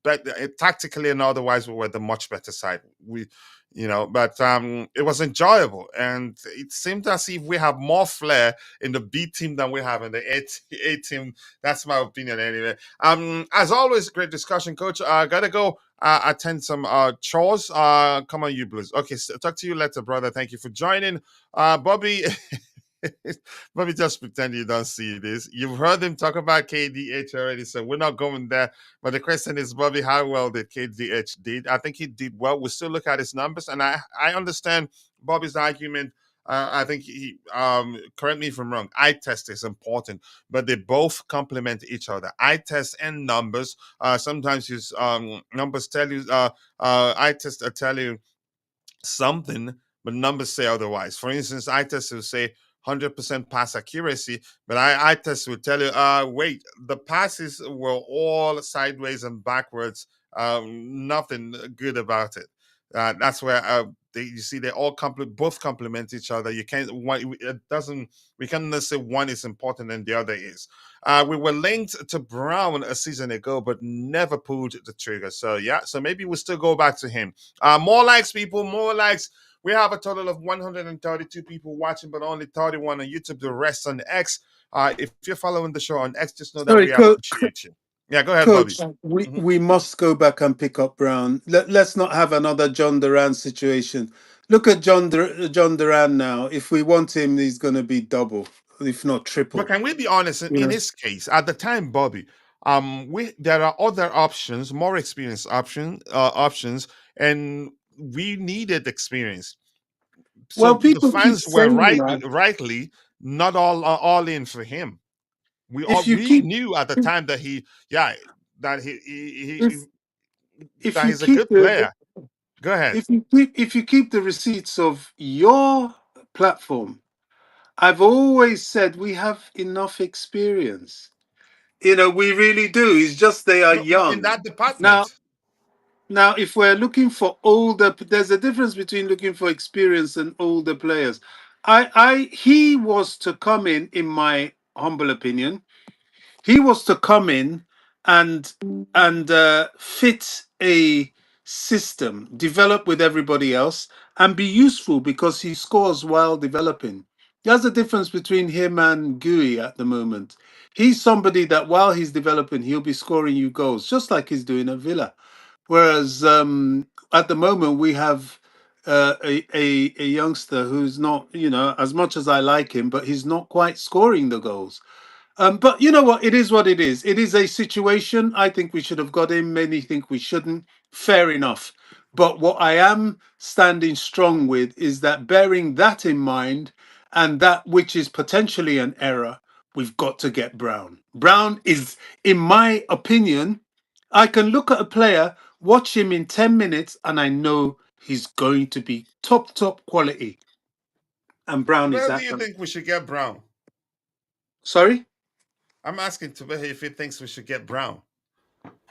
S2: better tactically and otherwise. We were the much better side. But it was enjoyable, and it seemed as if we have more flair in the B team than we have in the A team. That's my opinion, anyway. As always, great discussion, Coach. Gotta go attend some chores. Come on, you Blues. Okay, so talk to you later, brother. Thank you for joining. Bobby, Let me just pretend you don't see this. You've heard him talk about KDH already, so we're not going there. But the question is, Bobby, how well did KDH did? I think he did well. We still look at his numbers, and I understand Bobby's argument. I think he correct me if I'm wrong. Eye test is important, but they both complement each other. Eye test and numbers. Sometimes his numbers tell you. Eye test tell you something, but numbers say otherwise. For instance, eye test will say 100% pass accuracy, but eye test will tell you, wait, the passes were all sideways and backwards. Nothing good about it. That's where you see they all both complement each other. You can't one. It doesn't. We can't say one is important and the other is. We were linked to Brown a season ago, but never pulled the trigger. So yeah, so maybe we'll still go back to him. More likes, people, more likes. We have a total of 132 people watching, but only 31 on YouTube. The rest on X. If you're following the show on X, just know that
S3: Sorry,
S2: we appreciate you. Yeah, go ahead, Bobby.
S3: Coach, we,
S2: Mhm.
S3: we must go back and pick up Brown. Let's not have another John Duran situation. Look at John Duran now. If we want him, he's going to be double, if not
S2: But
S3: triple.
S2: can we be honest?
S3: You
S2: In
S3: know.
S2: his case, at the time, Bobby, we there are other options, more experienced options, and we needed experience.
S3: Well,
S2: So the
S3: people keep
S2: fans were
S3: saying that.
S2: rightly not all in for him.
S3: If you
S2: We
S3: keep
S2: knew at the time that yeah that
S3: if if
S2: that
S3: you
S2: he's a
S3: keep
S2: good
S3: the
S2: player. Go ahead.
S3: if you keep the receipts of your platform, I've always said we have enough experience. We really do. It's just they are
S2: No, in
S3: young.
S2: that department.
S3: Now, if we're looking for older, there's a difference between looking for experience and older players. He was to come in my humble opinion, he was to come in and fit a system, develop with everybody else, and be useful because he scores while developing. There's a difference between him and Gui at the moment. He's somebody that while he's developing, he'll be scoring you goals, just like he's doing at Villa. Whereas at the moment we have a youngster who's not, as much as I like him, but he's not quite scoring the goals. But you know what? It is what it is. It is a situation. I think we should have got him. Many think we shouldn't. Fair enough. But what I am standing strong with is that bearing that in mind and that which is potentially an error, we've got to get Brown. Brown is, in my opinion, I can look at a player, watch him in 10 minutes, and I know he's going to be top quality. And
S2: So
S3: Brown is
S2: where do
S3: that.
S2: you think we should get Brown?
S3: Sorry?
S2: I'm asking Tobehe if he thinks we should get Brown.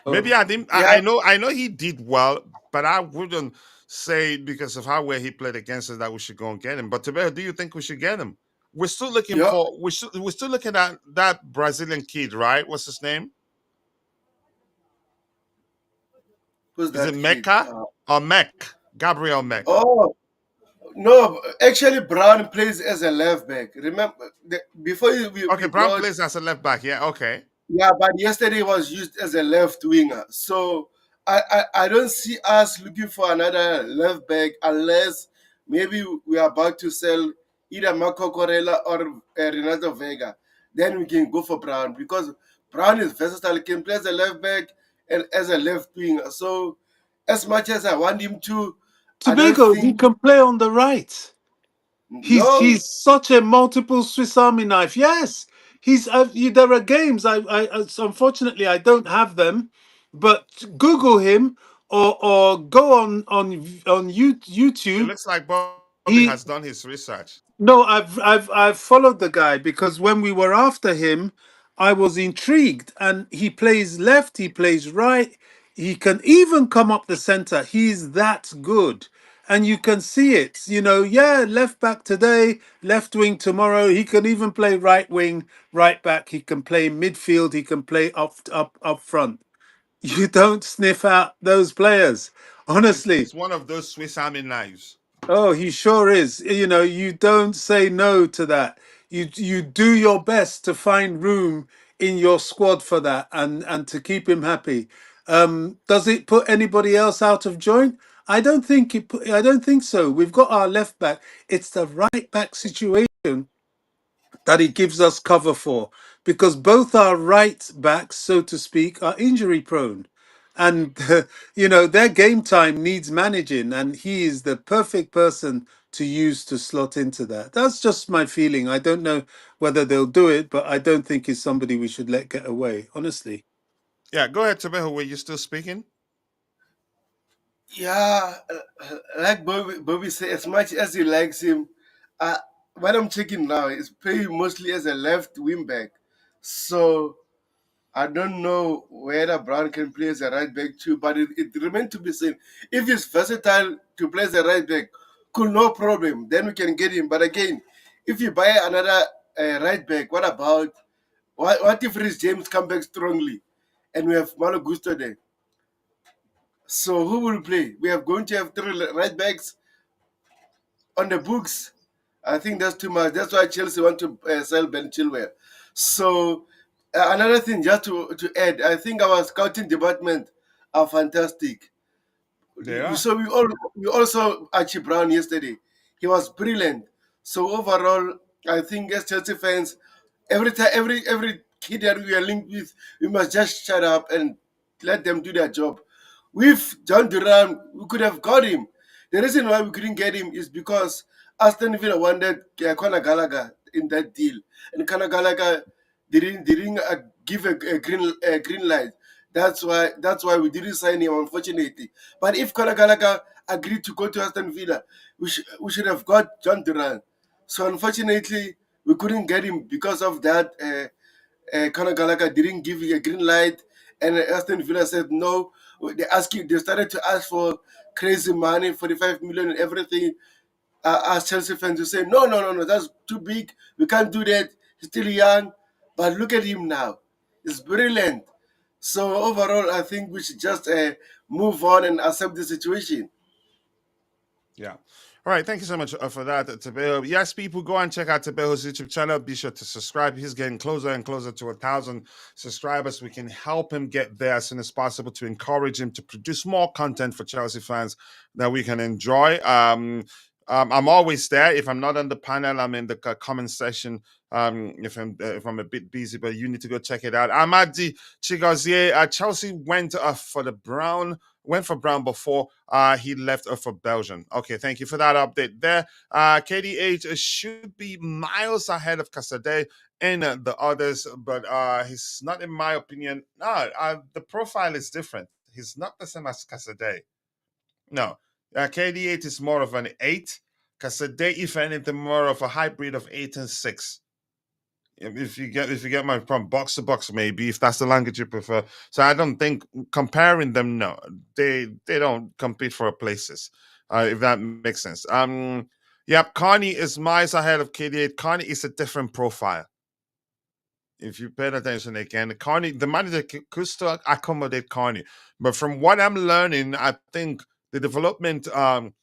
S2: Maybe
S3: Oh.
S2: I didn't.
S4: Yeah,
S2: I know he did well, but I wouldn't say because of how well he played against us that we should go and get him. But Tobeho, do you think we should get him? We're still looking
S4: yeah.
S2: for. We're still looking at that Brazilian kid, right? What's his name?
S4: Who's
S2: Is it
S4: that kid?
S2: Mecca or Mech? Gabriel Mech.
S4: Oh no, actually, Brown plays as a left back. Remember, before
S2: Okay,
S4: we
S2: Brown
S4: brought.
S2: plays as a left back. Yeah. Okay.
S4: Yeah, but yesterday was used as a left winger. So I don't see us looking for another left back unless maybe we are about to sell either Marco Corella or Renato Veiga. Then we can go for Brown because Brown is versatile. He can play as a left back and as a left winger. So as much as I want him to, I don't
S3: Tobago, he
S4: think
S3: can play on the right.
S4: no.
S3: He's such a multiple Swiss Army knife. Yes, there are games. Unfortunately I don't have them, but Google him or go on
S2: It
S3: YouTube.
S2: looks like Bobby
S3: He
S2: has done his research.
S3: No, I've followed the guy because when we were after him, I was intrigued. And he plays left, he plays right, he can even come up the center. He's that good. And you can see it. Yeah, left back today, left wing tomorrow. He can even play right wing, right back. He can play midfield, he can play up front. You don't sniff out those players. Honestly.
S2: He's one of those Swiss Army knives.
S3: Oh, he sure is. You don't say no to that. You do your best to find room in your squad for that and to keep him happy. Does it put anybody else out of joint? I don't think so. We've got our left back. It's the right back situation that it gives us cover for, because both our right backs, so to speak, are injury prone. And, their game time needs managing, and he is the perfect person to use to slot into that. That's just my feeling. I don't know whether they'll do it, but I don't think he's somebody we should let get away, honestly.
S2: Yeah, go ahead, Tabeho. Were you still speaking?
S4: Yeah, like Bobby said, as much as he likes him, uh, what I'm checking now is playing mostly as a left wing back. So I don't know whether Brown can play as a right back too, but it remains to be seen. If he's versatile to play as a right back, cool, no problem. Then we can get him. But again, if you buy another right back, what about what if Rhys James come back strongly, and we have Malo Gusto there? So who will play? We are going to have three right backs on the books. I think that's too much. That's why Chelsea want to sell Ben Chilwell. So another thing, just to add, I think our scouting department are fantastic.
S2: Yeah.
S4: So we also Archie Brown yesterday. He was brilliant. So overall, I think as Chelsea fans, every time every kid that we are linked with, we must just shut up and let them do their job. With John Duran, we could have got him. The reason why we couldn't get him is because Aston Villa wanted Conor Gallagher in that deal, and Conor Gallagher didn't give a green light. That's why we didn't sign him, unfortunately. But if Conor Gallagher agreed to go to Aston Villa, we should have got John Duran. So unfortunately, we couldn't get him because of that. Conor Gallagher didn't give you a green light, and Aston Villa said no. They started to ask for crazy money, 45 million and everything. As Chelsea fans, who say no, no, no, no, that's too big. We can't do that. He's still young, but look at him now. He's brilliant. So overall, I think we should just move on and accept the situation.
S2: Yeah. All right. Thank you so much for that, Tabeho. Yes, people, go and check out Tabeho's YouTube channel. Be sure to subscribe. He's getting closer and closer to 1,000 subscribers. We can help him get there as soon as possible to encourage him to produce more content for Chelsea fans that we can enjoy. I'm always there. If I'm not on the panel, I'm in the comment section. If I'm a bit busy, but you need to go check it out. Amadi Chigazier, Chelsea went for Brown before he left for Belgium. Okay, thank you for that update there. KDH should be miles ahead of Casadei and the others, but he's not, in my opinion. No, the profile is different. He's not the same as Casadei. No, KD8 is more of an 8. Casadei, if anything, more of a hybrid of 8 and 6. If you get my from box to box, maybe if that's the language you prefer. So I don't think comparing them, no, they don't compete for places. If that makes sense. Yep, Carney is miles ahead of KD8. Carney is a different profile. If you pay attention again, Carney, the manager could still accommodate Carney, but from what I'm learning, I think the development of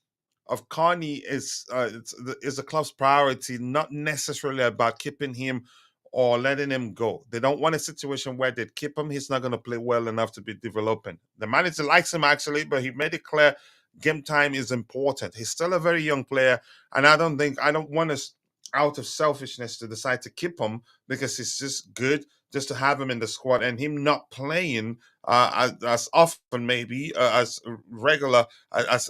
S2: Carney is the club's priority, not necessarily about keeping him or letting him go. They don't want a situation where they keep him. He's not going to play well enough to be developing. The manager likes him actually, but he made it clear game time is important. He's still a very young player, and I don't want us out of selfishness to decide to keep him because he's just good just to have him in the squad and him not playing as often maybe as regular as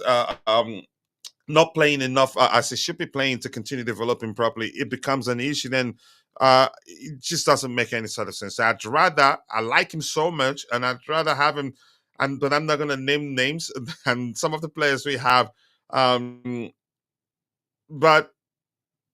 S2: not playing enough as he should be playing to continue developing properly, it becomes an issue. Then it just doesn't make any sort of sense. I like him so much, and I'd rather have him. But I'm not going to name names and some of the players we have. But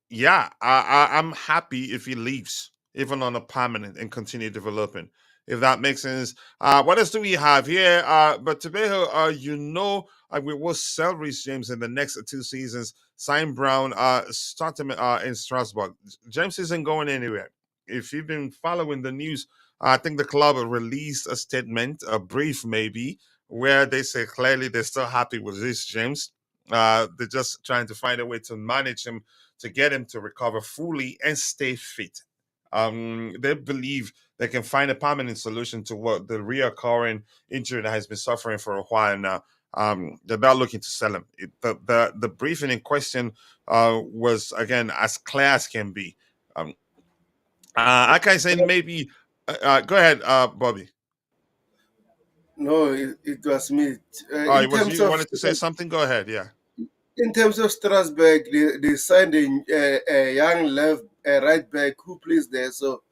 S2: yeah, I'm happy if he leaves, even on a permanent, and continue developing. If that makes sense. What else do we have here? But Tobeho, we will sell Reece James in the next 2 seasons. Sign Brown, start him in Strasbourg. James isn't going anywhere. If you've been following the news, I think the club released a statement, a brief maybe, where they say clearly they're still happy with Reece James. They're just trying to find a way to manage him to get him to recover fully and stay fit. They believe they can find a permanent solution to what the reoccurring injury that has been suffering for a while now. They're not looking to sell him. The briefing in question was again as clear as can be. Um, I can say maybe. Go ahead, Bobby.
S4: No, it was me.
S2: Oh,
S4: In
S2: it was
S4: terms
S2: you
S4: of
S2: wanted to say something. Go ahead. Yeah.
S4: Strasbourg, they signed a young left right back who plays there. So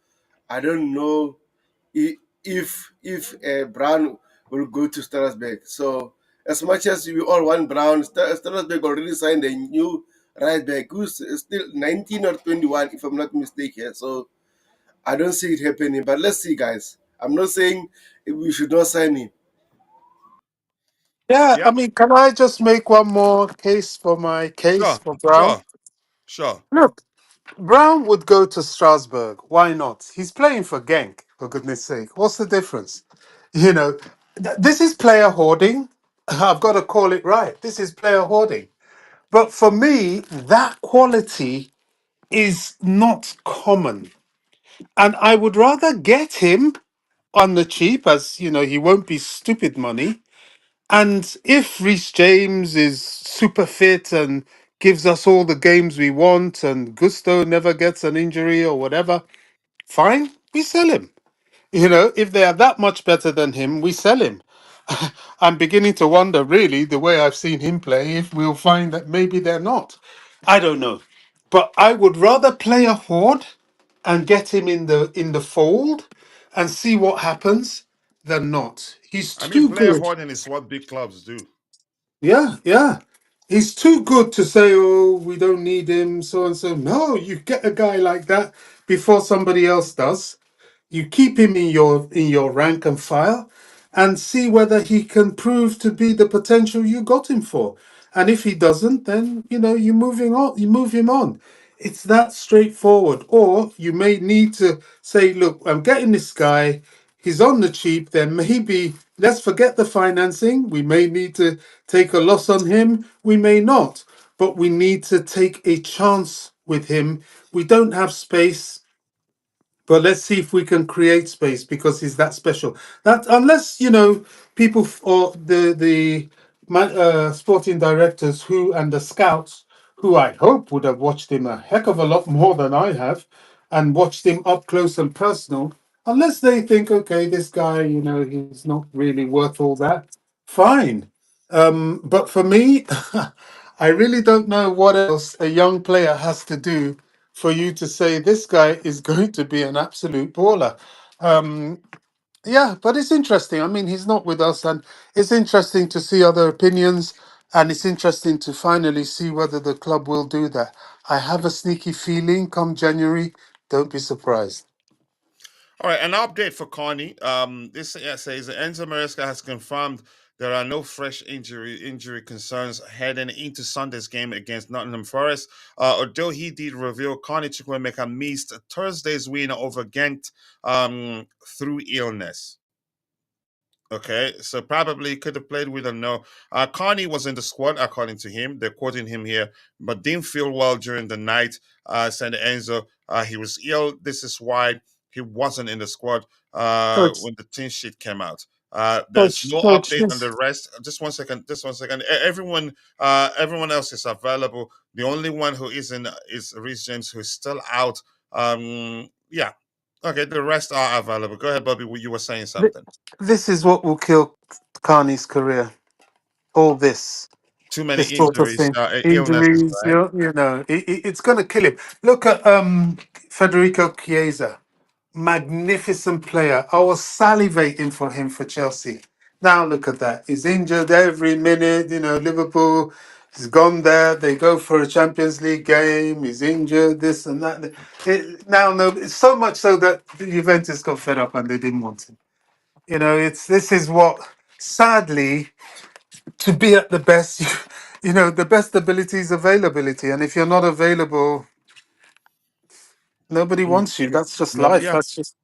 S4: I don't know if Brown will go to Strasbourg. So as much as we all want Brown, Strasbourg already signed a new right back who's still 19 or 21, if I'm not mistaken. So I don't see it happening. But let's see, guys. I'm not saying we should not sign him.
S3: Yeah, I
S2: Yep.
S3: mean, can I just make one more case for my case
S2: Sure.
S3: for Brown?
S2: Sure. Sure.
S3: Look, Brown would go to Strasbourg. Why not? He's playing for Genk, for goodness sake. What's the difference? You know, this is player hoarding. I've got to call it right. This is player hoarding. But for me, that quality is not common. And I would rather get him on the cheap, as you know, he won't be stupid money. And if Reece James is super fit and gives us all the games we want, and Gusto never gets an injury or whatever, fine, we sell him. You know, if they are that much better than him, we sell him. I'm beginning to wonder, really, the way I've seen him play, if we'll find that maybe they're not. I don't know. But I would rather play a horde and get him in the fold and see what happens than not. He's
S2: I mean,
S3: too
S2: player
S3: good.
S2: hoarding is what big clubs do.
S3: Yeah, yeah. He's too good to say, oh, we don't need him, so and so. No, you get a guy like that before somebody else does. You keep him in your rank and file and see whether he can prove to be the potential you got him for. And if he doesn't, then you know you move him on. It's that straightforward. Or you may need to say, look, I'm getting this guy, he's on the cheap, then maybe let's forget the financing. We may need to take a loss on him, we may not, but we need to take a chance with him. We don't have space, but let's see if we can create space because he's that special. That unless you know people or the sporting directors who and the scouts who I hope would have watched him a heck of a lot more than I have, and watched him up close and personal. Unless they think, okay, this guy, you know, he's not really worth all that. Fine, but for me, I really don't know what else a young player has to do for you to say this guy is going to be an absolute baller. Um, yeah, but it's interesting. I mean, he's not with us, and it's interesting to see other opinions, and it's interesting to finally see whether the club will do that. I have a sneaky feeling come January, don't be surprised.
S2: All right, an update for Connie. This says Enzo Maresca has confirmed there are no fresh injury concerns heading into Sunday's game against Nottingham Forest. Although he did reveal Connie Chukwuemeka missed Thursday's win over Gent through illness. Okay, so probably could have played. We don't know. Carney was in the squad, according to him. They're quoting him here, but didn't feel well during the night. Said Enzo, he was ill. This is why he wasn't in the squad
S3: Coach,
S2: when the team sheet came out. There's
S3: coach,
S2: no
S3: coach,
S2: update on the rest. Just one second. Just one second. Everyone else is available. The only one who isn't is Reece James, who is still out. Yeah. Okay. The rest are available. Go ahead, Bobby. You were saying
S3: th-
S2: something.
S3: this is what will kill Carney's career. All
S2: Too many
S3: this sort of
S2: injuries,
S3: thing.
S2: illnesses,
S3: Injuries,
S2: right?
S3: you know, it's going to kill him. Look at Federico Chiesa, magnificent player. I was salivating for him for Chelsea. Now look at that. He's injured every minute. You know, Liverpool. He's gone there. They go for a Champions League game. He's injured. This and that. Now, no, it's so much so that the Juventus got fed up and they didn't want him. You know, it's this is what sadly to be at the best, you know, the best ability is availability. And if you're not available, nobody
S2: Mm,
S3: wants you. That's just
S2: no,
S3: life.
S2: yeah,
S3: That's just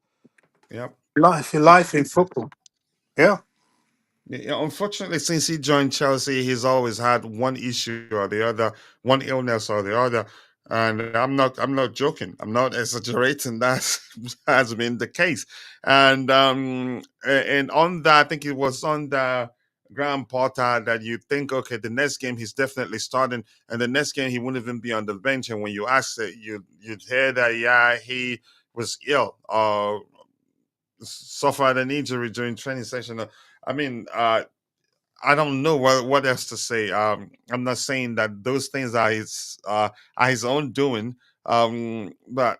S2: yeah.
S3: life.
S2: It's
S3: Life in football. Yeah.
S2: Yeah, unfortunately, since he joined Chelsea, he's always had one issue or the other, one illness or the other. And I'm not joking. I'm not exaggerating. That has been the case. And on that, I think it was on the Graham Potter that you think, okay, the next game he's definitely starting, and the next game he wouldn't even be on the bench. And when you ask it, you'd hear that, yeah, was ill or suffered an injury during training session. I mean, I don't know what else to say. I'm not saying that those things are his own doing, but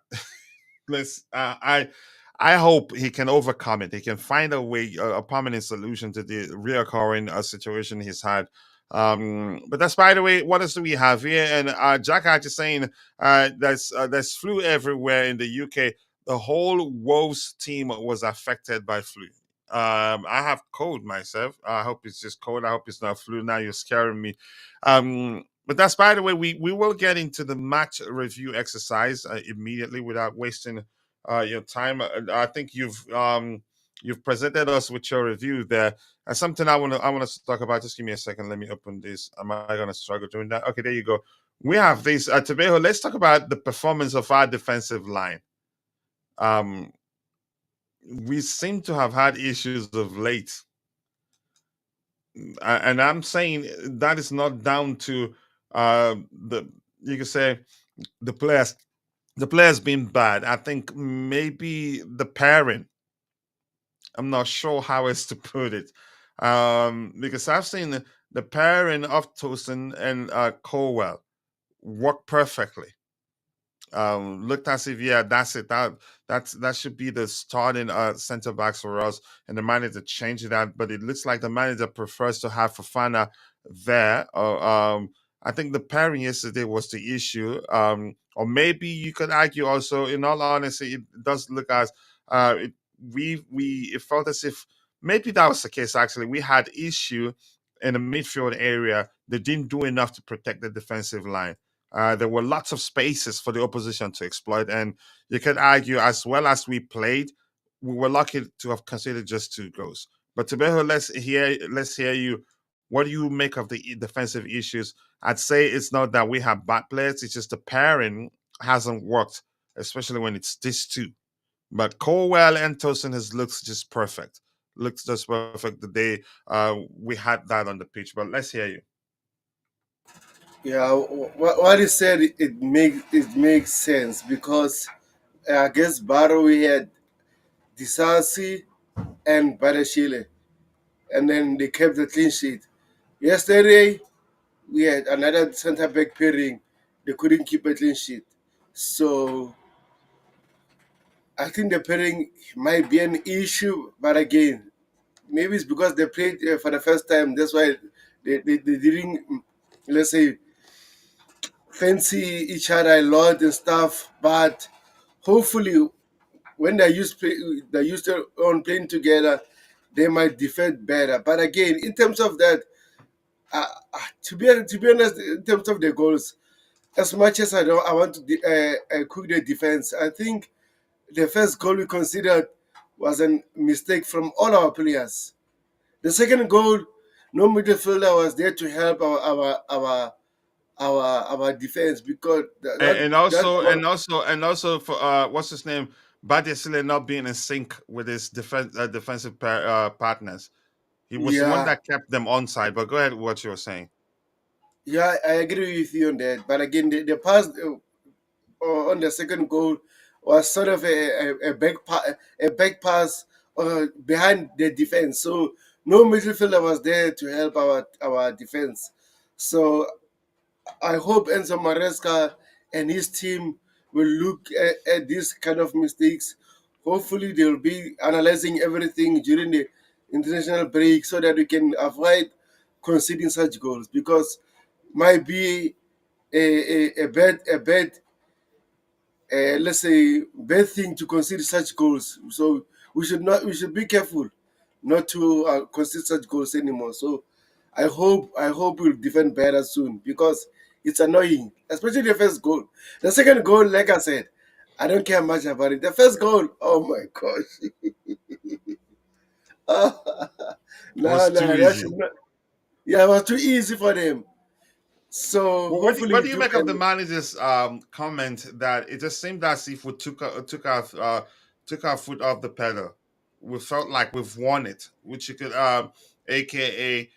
S2: let's I hope he can overcome it. He can find a way, a permanent solution to the reoccurring situation he's had. But that's, by the way, what else do we have here? And Jack Hatch is saying there's flu everywhere in the UK. The whole Wolves team was affected by flu. I have cold myself. I hope it's just cold. I hope it's not flu. Now you're scaring me. But that's, by the way, we will get into the match review exercise immediately without wasting your time. I think you've presented us with your review there. And something I want to talk about. Just give me a second. Let me open this. Am I going to struggle doing that? Okay, there you go. We have this. Tobeho, let's talk about the performance of our defensive line. We seem to have had issues of late. And I'm saying that is not down to the, you can say, the players being bad. I think maybe the pairing. I'm not sure how else to put it, because I've seen the pairing of Tosin and Colwell work perfectly. Looked as if, yeah, that's it. That should be the starting center backs for us, and the manager changed that. But it looks like the manager prefers to have Fofana there. I think the pairing yesterday was the issue. Or maybe you could argue also. In all honesty, it does look as it, we it felt as if maybe that was the case. Actually, we had issue in the midfield area. They didn't do enough to protect the defensive line. There were lots of spaces for the opposition to exploit, and you could argue, as well as we played, we were lucky to have conceded just 2 goals. But Tobeho, let's hear you. What do you make of the defensive issues? I'd say it's not that we have bad players; it's just the pairing hasn't worked, especially when it's these two. But Colwell and Tosin has looks just perfect. Looks just perfect the day we had that on the pitch. But let's hear you.
S4: Yeah, what he said, it makes sense because against Barrow we had Disasi and Badashile, and then they kept the clean sheet. Yesterday we had another centre back pairing, they couldn't keep a clean sheet. So I think the pairing might be an issue, but again, maybe it's because they played for the first time. That's why they didn't, let's say, fancy each other a lot and stuff. But hopefully, when they're used to on playing together, they might defend better. But again, in terms of that, to be honest, in terms of the goals, as much as I want to cook the defense, I think the first goal we considered was a mistake from all our players. The second goal, no midfielder was there to help our defense because
S2: And
S4: that
S2: also for what's his name, Badiashile not being in sync with his defensive partners. He was the one
S4: yeah,
S2: that kept them onside. But go ahead with what you were saying.
S4: yeah, I agree with you on that. But again, the pass on the second goal was sort of a back pass behind the defense. So no midfielder was there to help our defense. So I hope Enzo Maresca and his team will look at these kind of mistakes. Hopefully, they'll be analyzing everything during the international break so that we can avoid conceding such goals because might be a bad let's say bad thing to concede such goals. So we should be careful not to concede such goals anymore. So I hope we'll defend better soon because it's annoying, especially the first goal. The second goal, like I said, I don't care much about it. The first goal, oh my gosh.
S2: It
S4: No,
S2: was too
S4: no, that
S2: easy.
S4: should not. Yeah, it was too easy for them. So
S2: Well,
S4: hopefully
S2: what
S4: we
S2: do you
S4: do
S2: make of the
S4: better.
S2: manager's comment that it just seemed as if we took our foot off the pedal? We felt like we've won it, which you could, aka,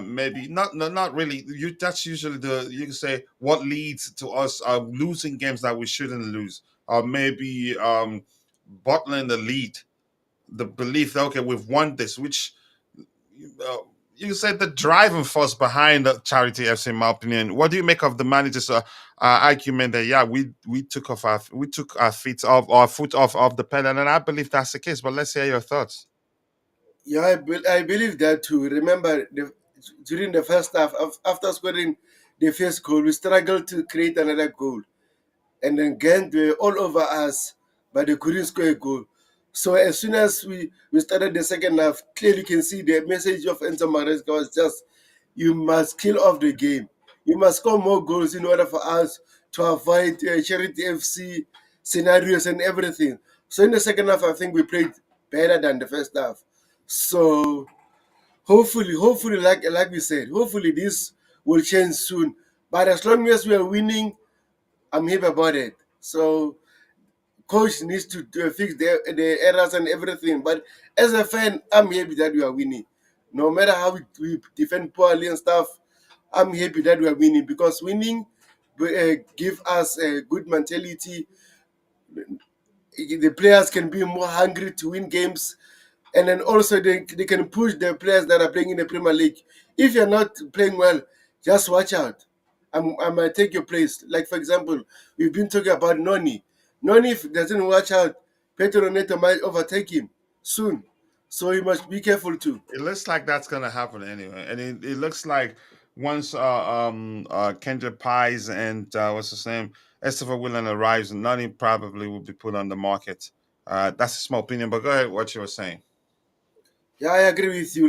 S2: maybe not, no, not really. That's usually the, you can say, what leads to us losing games that we shouldn't lose, or maybe bottling the lead, the belief that okay, we've won this, which uh, you said the driving force behind Charity FC, in my opinion. What do you make of the manager's argument that yeah, we took our feet off our foot off the pedal, and I believe that's the case. But let's hear your thoughts.
S4: Yeah, I believe that too. Remember, during the first half, after scoring the first goal, we struggled to create another goal. And then Gent were all over us, but they couldn't score a goal. So as soon as we started the second half, clearly you can see the message of Enzo Maresca was just, you must kill off the game. You must score more goals in order for us to avoid Charity FC scenarios and everything. So in the second half, I think we played better than the first half. So hopefully, like we said, hopefully this will change soon. But as long as we are winning, I'm happy about it. So coach needs to fix the errors and everything. But as a fan, I'm happy that we are winning. No matter how we defend poorly and stuff, I'm happy that we are winning because winning give us a good mentality. The players can be more hungry to win games, and then also they can push the players that are playing in the Premier League. If you're not playing well, just watch out. I might take your place. Like for example, we've been talking about Noni. Noni, if he doesn't watch out, Pedro Neto might overtake him soon. So you must be careful too.
S2: It looks like that's gonna happen anyway, and it looks like once Kendra Pies and what's his name, Esther Willen arrives, Nani probably will be put on the market. That's a small opinion, but go ahead. What you were saying?
S4: Yeah, I agree with you.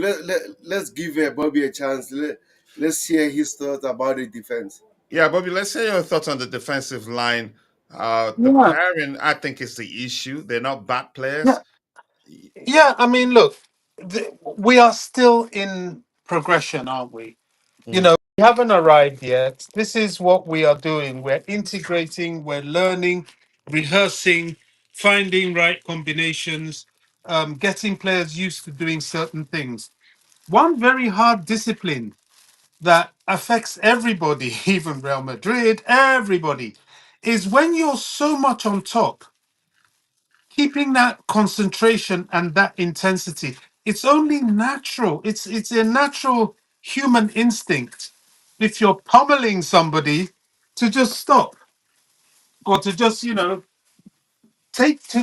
S4: Let's give Bobby a chance. Let's hear his thoughts about the defense.
S2: Yeah, Bobby. Let's hear your thoughts on the defensive line. The
S3: Yeah,
S2: pairing, I think, is the issue. They're not bad
S3: yeah,
S2: players.
S3: yeah. I mean, look, we are still in progression, aren't we?
S2: Mhm.
S3: We haven't arrived yet. This is what we are doing. We're integrating, we're learning, rehearsing, finding right combinations, getting players used to doing certain things. One very hard discipline that affects everybody, even Real Madrid, everybody, is when you're so much on top, keeping that concentration and that intensity. It's only natural. It's a natural human instinct. If you're pummeling somebody, to just stop or to just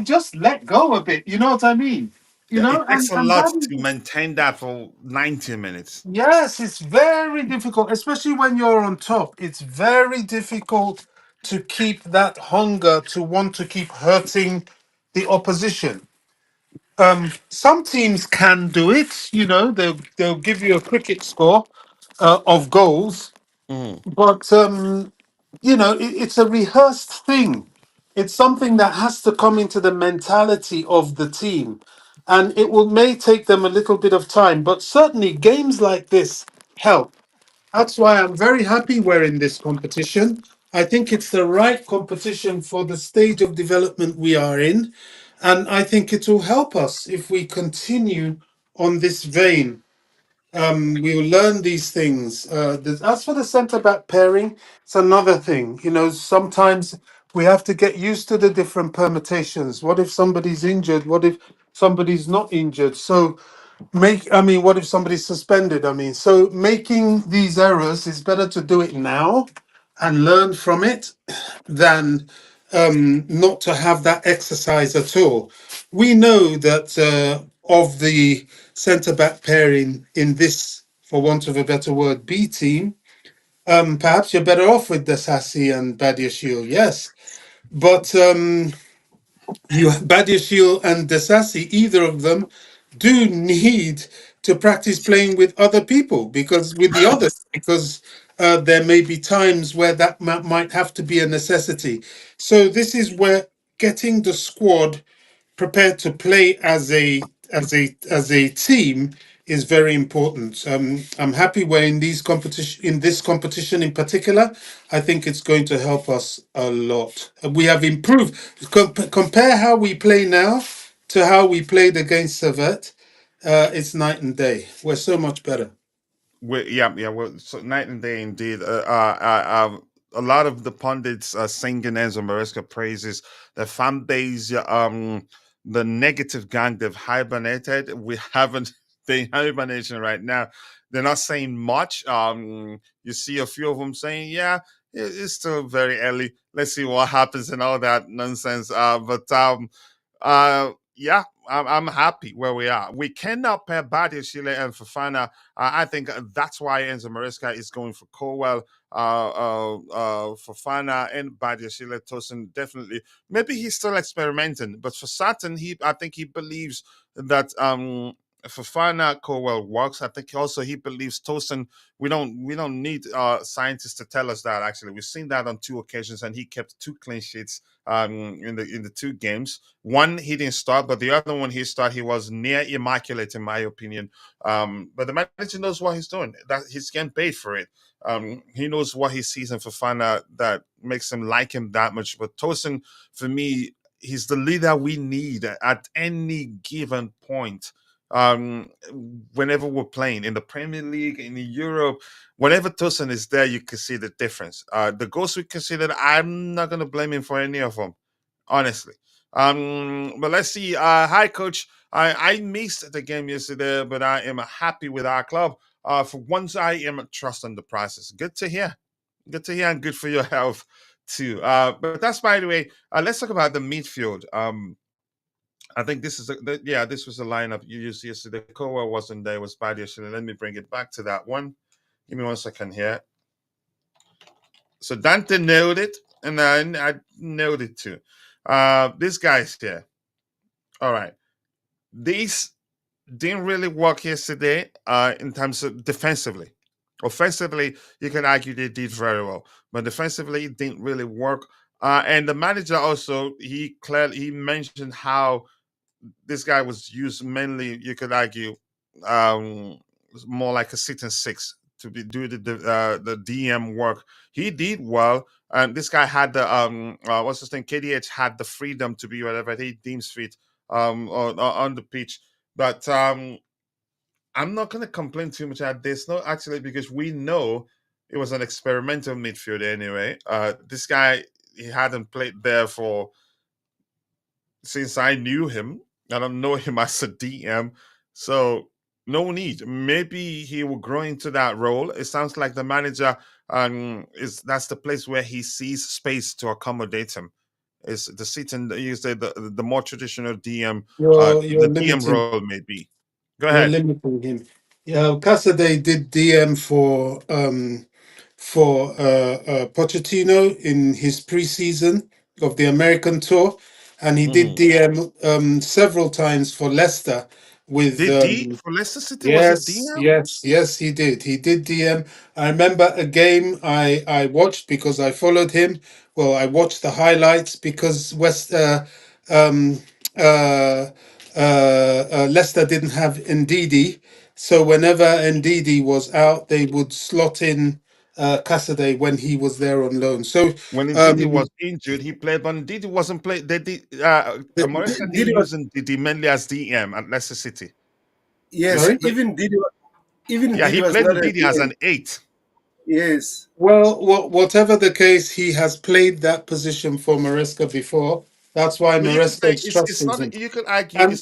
S3: just let go a bit. You know what I mean?
S2: Yeah, it takes a
S3: And
S2: lot
S3: that
S2: to
S3: is,
S2: maintain that for 90 minutes.
S3: yes, it's very difficult, especially when you're on top. It's very difficult to keep that hunger to want to keep hurting the opposition. Some teams can do it. They'll give you a cricket score of goals,
S2: Mhm.
S3: but it's a rehearsed thing. It's something that has to come into the mentality of the team, and it will may take them a little bit of time. But certainly, games like this help. That's why I'm very happy we're in this competition. I think it's the right competition for the stage of development we are in. And I think it will help us if we continue on this vein. We will learn these things. As for the centre back pairing, it's another thing. Sometimes we have to get used to the different permutations. What if somebody's injured? What if somebody's not injured? What if somebody's suspended? So making these errors is better to do it now and learn from it than not to have that exercise at all. We know that of the centre back pairing in this, for want of a better word, B team, perhaps you're better off with Desassi and Badiashile, yes. But Badiashile and Desassi, either of them, do need to practice playing with other people because there may be times where that might have to be a necessity. So this is where getting the squad prepared to play as a team is very important. I'm happy we're in this competition in particular. I think it's going to help us a lot. We have improved. Compare how we play now to how we played against Servette. It's night and day. We're so much better.
S2: Yeah. Well, so night and day indeed. A lot of the pundits are singing Enzo Maresca praises. The fan base, the negative gang they've hibernated. We haven't they hibernation right now. They're not saying much. You see a few of them saying, "Yeah, it's still very early. Let's see what happens," and all that nonsense. Yeah, I'm happy where we are. We cannot pair Badia Chile and Fafana. I think that's why Enzo Maresca is going for Colwell, Fafana, and Badia Chile. Tosin definitely. Maybe he's still experimenting, but for certain, I think he believes that Fafana Colwell works. I think also he believes Tosin. We don't need scientists to tell us that. Actually, we've seen that on two occasions, and he kept two clean sheets in the two games. One he didn't start, but the other one he started, he was near immaculate in my opinion. But the manager knows what he's doing. That he's getting paid for it. He knows what he sees in Fofana that makes him like him that much. But Tosin, for me, he's the leader we need at any given point. Whenever we're playing in the Premier League, in Europe, whenever Tosin is there, you can see the difference. The goals we considered, I'm not going to blame him for any of them, honestly. But let's see. Hi, coach. I missed the game yesterday, but I am happy with our club. For once, I am trusting the process. Good to hear. Good to hear, and good for your health too. But that's by the way. Let's talk about the midfield. I think this is this was the lineup you used yesterday. Kowa wasn't there. It was bad yesterday. Let me bring it back to that one. Give me 1 second here. So Dante nailed it, and I nailed it too. This guy's here. All right. These didn't really work yesterday in terms of defensively. Offensively, you can argue they did very well, but defensively, it didn't really work. And the manager also he mentioned how this guy was used mainly. You could argue um, more like a sit and six to be do the DM work. He did well, and this guy had the what's his name? KDH had the freedom to be whatever he deems fit on the pitch. But I'm not going to complain too much at this, no, actually, because we know it was an experimental midfield anyway. This guy, he hadn't played there for since I knew him. I don't know him as a DM, so no need. Maybe he will grow into that role. It sounds like the manager is that's the place where he sees space to accommodate him. Is the sit and you say the more traditional DM,
S3: You're
S2: the DM
S3: limiting.
S2: role maybe. Go
S3: You're
S2: ahead.
S3: limiting him. Yeah, Casade did DM for Pochettino in his preseason of the American tour, and he did
S2: Mhm.
S3: DM several times for Leicester with
S2: Did D for Leicester City was a
S3: yes,
S2: DM?
S3: yes, yes, he did. He did DM. I remember a game I watched because I followed him. Well, I watched the highlights because um, uh, Leicester didn't have Ndidi, so whenever Ndidi was out, they would slot in Casaday when he was there on loan. So
S2: When Ndidi
S3: um,
S2: was injured, he played, but Ndidi wasn't played. They did. Maresca
S4: Did
S2: didn't use Ndidi mainly as DM at Leicester City. He
S4: yes,
S3: sorry.
S2: played,
S4: even
S2: yeah,
S4: Didi
S2: he
S4: was
S2: played
S4: not a
S2: Ndidi as
S4: DM.
S2: an eight.
S4: Yes.
S3: Well, whatever the case, he has played that position for Maresca before. That's why
S2: But you could
S3: Maresca
S2: say
S3: is
S2: it's
S3: trusting
S2: not.
S3: him.
S2: You could argue
S3: And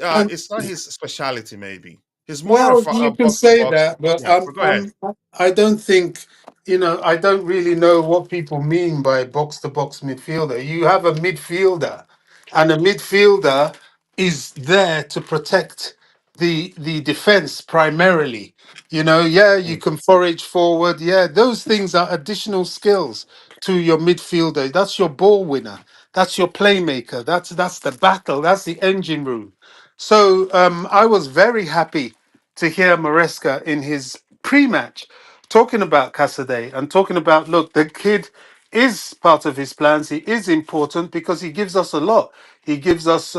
S3: and
S2: it's not his speciality. Maybe he's more
S3: well,
S2: of a
S3: you can
S2: box to
S3: say
S2: box.
S3: that, but
S2: Yeah, but go ahead.
S3: I don't think, I don't really know what people mean by box to box midfielder. You have a midfielder, and a midfielder is there to protect the defense primarily. Yeah, you
S2: Mm.
S3: can forage forward. Yeah, those things are additional skills to your midfielder. That's your ball winner. That's your playmaker. That's the battle. That's the engine room. So I was very happy to hear Maresca in his pre-match talking about Casaday and talking about, look, the kid is part of his plans. He is important because he gives us a lot. He gives us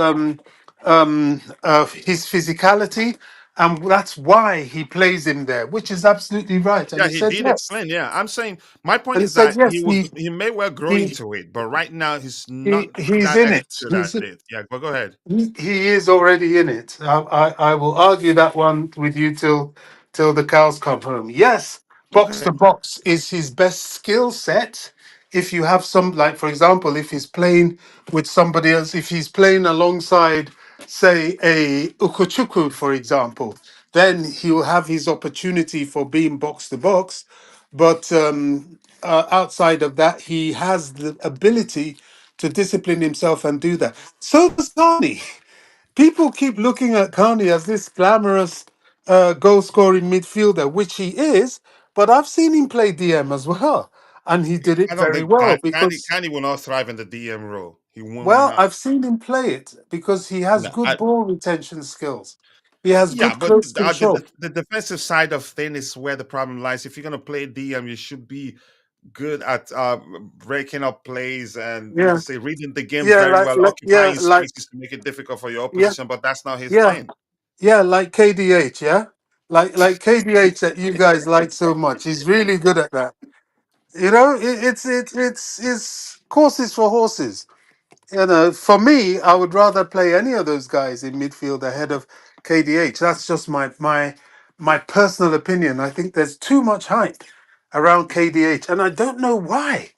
S3: his physicality, and that's why he plays him there, which is absolutely right. And
S2: Yeah,
S3: he
S2: he
S3: said
S2: did
S3: yes.
S2: explain. Yeah, I'm saying my point
S3: And he
S2: is
S3: said
S2: that
S3: yes.
S2: he may well grow
S3: He
S2: into it, but right now he's not
S3: he's
S2: that
S3: in it.
S2: expert at it. Yeah, but go ahead.
S3: He is already in it. I will argue that one with you till the cows come home. Yes, box
S2: Okay.
S3: to box is his best skill set. if you have some, like for example, if he's playing with somebody else, if he's playing alongside, say, a Ukuchuku, for example, then he will have his opportunity for being box to box. But outside of that, he has the ability to discipline himself and do that. So does Carney. People keep looking at Carney as this glamorous goal scoring midfielder, which he is, but I've seen him play DM as well. And he did it
S2: I don't
S3: very
S2: think
S3: well because,
S2: Candy will not thrive in the DM role. He will
S3: well,
S2: not.
S3: I've seen him play it because he has
S2: No,
S3: good ball retention skills. He has
S2: yeah,
S3: good
S2: but
S3: close control.
S2: the defensive side of thing is where the problem lies. If you're going to play DM, you should be good at breaking up plays, and you can
S3: Yeah,
S2: say reading the game
S3: yeah,
S2: very well,
S3: yeah,
S2: occupying spaces to make it difficult for your
S3: yeah,
S2: opposition. But that's not his
S3: yeah,
S2: thing.
S3: yeah, like KDH, yeah, like KDH that you guys like so much. He's really good at that. You know, it's courses for horses. You know, for me, I would rather play any of those guys in midfield ahead of KDH. That's just my personal opinion. I think there's too much hype around KDH, and I don't know why.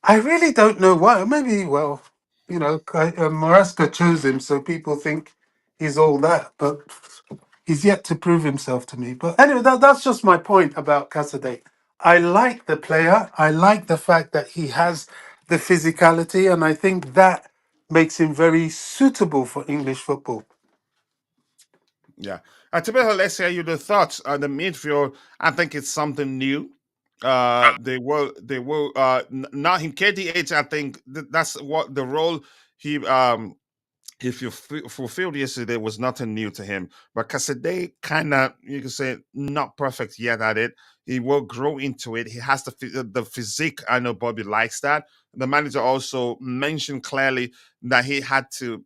S3: I really don't know why. Maybe, well, you know, Maresca chose him, so people think he's all that, but he's yet to prove himself to me. But anyway, that's just my point about Casadei. I like the player. I like the fact that he has the physicality, and I think that makes him very suitable for English football.
S2: Yeah. To be honest, let's hear you the thoughts on the midfield. I think it's something new. They will not in KDH. I think that's what the role he if you fulfilled yesterday was nothing new to him. But Cassidy kind of, you can say, not perfect yet at it. He will grow into it. He has the physique. I know Bobby likes that. The manager also mentioned clearly that he had to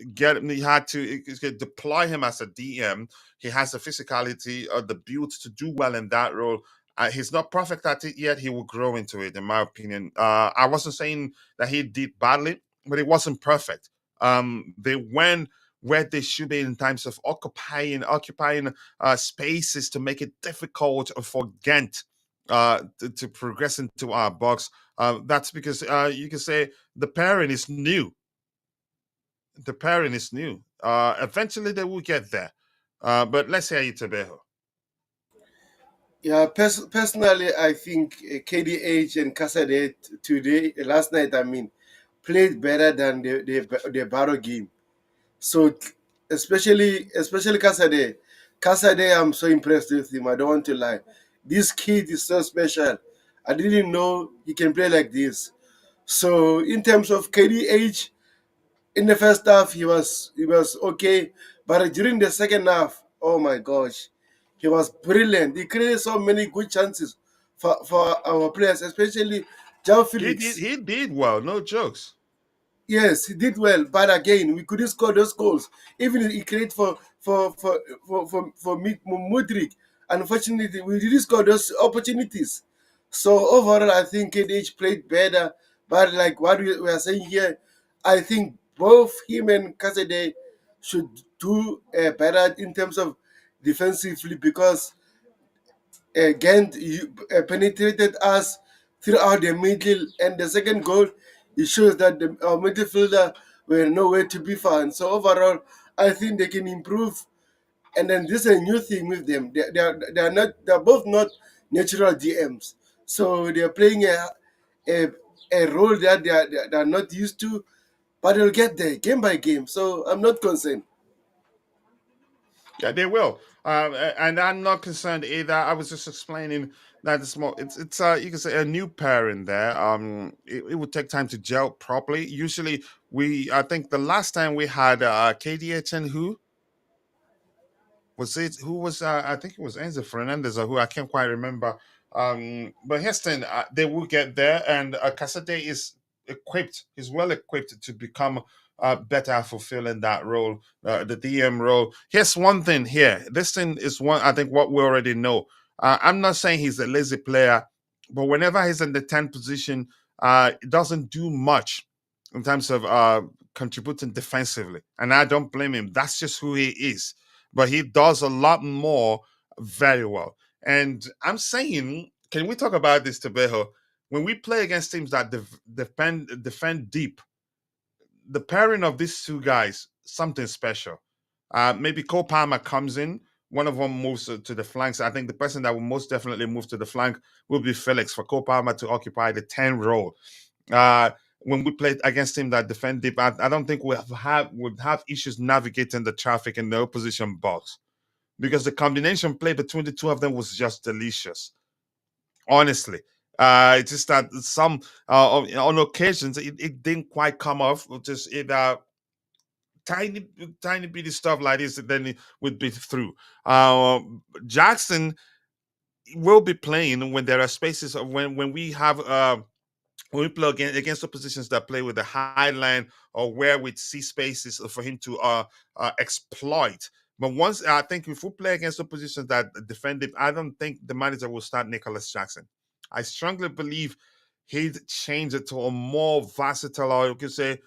S2: deploy him as a DM. He has the physicality or the build to do well in that role. He's not perfect at it yet. He will grow into it, in my opinion. I wasn't saying that he did badly, but it wasn't perfect. They went where they should be in terms of occupying spaces to make it difficult for Gent to progress into our box. That's because you can say the pairing is new. The pairing is new. Eventually they will get there. But let's hear you, Tabejo.
S4: Yeah, personally, I think KDH and Casadei today, last night, I mean, played better than the Barrow game. So, especially Casadei. Casadei, I'm so impressed with him. I don't want to lie. This kid is so special. I didn't know he can play like this. So, in terms of KDH, in the first half he was okay, but during the second half, oh my gosh, he was brilliant. He created so many good chances for our players, especially João Felix.
S2: He did well, no jokes.
S4: Yes, he did well, but again, we couldn't score those goals. Even he created for Mudrik. Unfortunately, we didn't score those opportunities. So overall, I think KDH played better. But like what we are saying here, I think both him and Kasede should do better in terms of defensively, because Gent penetrated us throughout the middle, and the second goal, it shows that our midfielder were nowhere to be found. So overall, I think they can improve. And then this is a new thing with them. They're both not natural DMs, so they're playing a, a role that they're not used to, but they'll get there game by game. So I'm not concerned.
S2: Yeah, they will. And I'm not concerned either. I was just explaining that it's you can say a new pairing there. It would take time to gel properly. Usually I think the last time we had KDH and who was I think it was Enzo Fernandez or who I can't quite remember. But Heston, they will get there, and Casade is equipped. He's well equipped to become better at fulfilling that role, the DM role. Here's one thing here. This thing is one I think what we already know. I'm not saying he's a lazy player, but whenever he's in the 10th position, it doesn't do much in terms of contributing defensively, and I don't blame him. That's just who he is, but he does a lot more very well. And I'm saying, can we talk about this, Tabejo? when we play against teams that defend deep, the pairing of these two guys, something special. Maybe Cole Palmer comes in, one of them moves to the flanks. I think the person that will most definitely move to the flank will be Felix, for Cole Palmer to occupy the 10 role. Uh, when we play against teams that defend deep, I don't think would have issues navigating the traffic in the opposition box, because the combination play between the two of them was just delicious. Honestly, it's just that some on occasions it didn't quite come off. Just it tiny tiny bitty stuff like this, then it would be through. Jackson will be playing when there are spaces, when we have when we play against oppositions that play with the high line, or where we see spaces for him to exploit. But once, I think, if we play against oppositions that defend it, I don't think the manager will start Nicholas Jackson. I strongly believe he'd change it to a more versatile, or you could say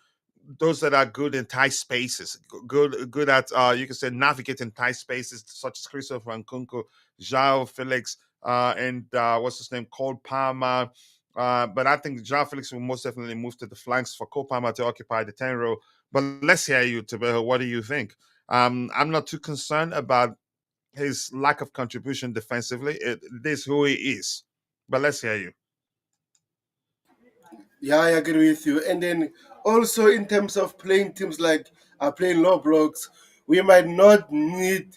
S2: those that are good in tight spaces, good at you can say navigating tight spaces, such as Christopher Nkunku, João Felix, and what's his name, Cole Palmer. But I think João Felix will most definitely move to the flanks for Cole Palmer to occupy the 10 row. But let's hear you, Tabeho. What do you think? I'm not too concerned about his lack of contribution defensively. It is who he is. But let's hear you.
S4: Yeah, I agree with you. And then also in terms of playing teams like playing low blocks, we might not need.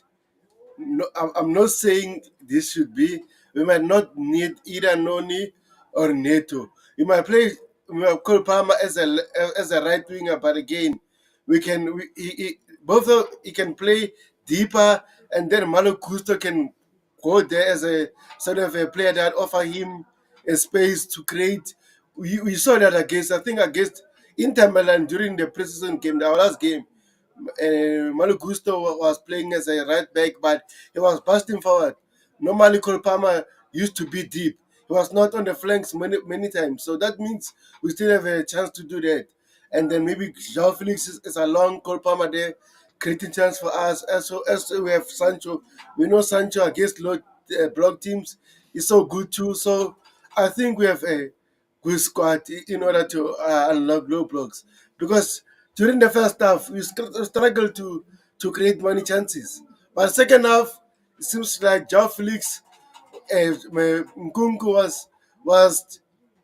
S4: No, I'm not saying this should be. We might not need either Noni or Neto. We might call Palmer as a right winger, but again, we can he can play deeper, and then Malo Gusto can go there as a sort of a player that offer him a space to create. We saw that against Inter Milan during the preseason game, the last game. Malo Gusto was playing as a right back, but he was busting forward. Normally, Cole Palmer used to be deep. He was not on the flanks many times. So that means we still have a chance to do that. And then maybe João Felix is along, Cole Palmer there, creating chance for us. As we have Sancho. We know Sancho against low block teams is so good too. So I think we have a good squad in order to unlock low blocks. Because during the first half, we struggled to create many chances. But second half, it seems like João Felix, Nkunku was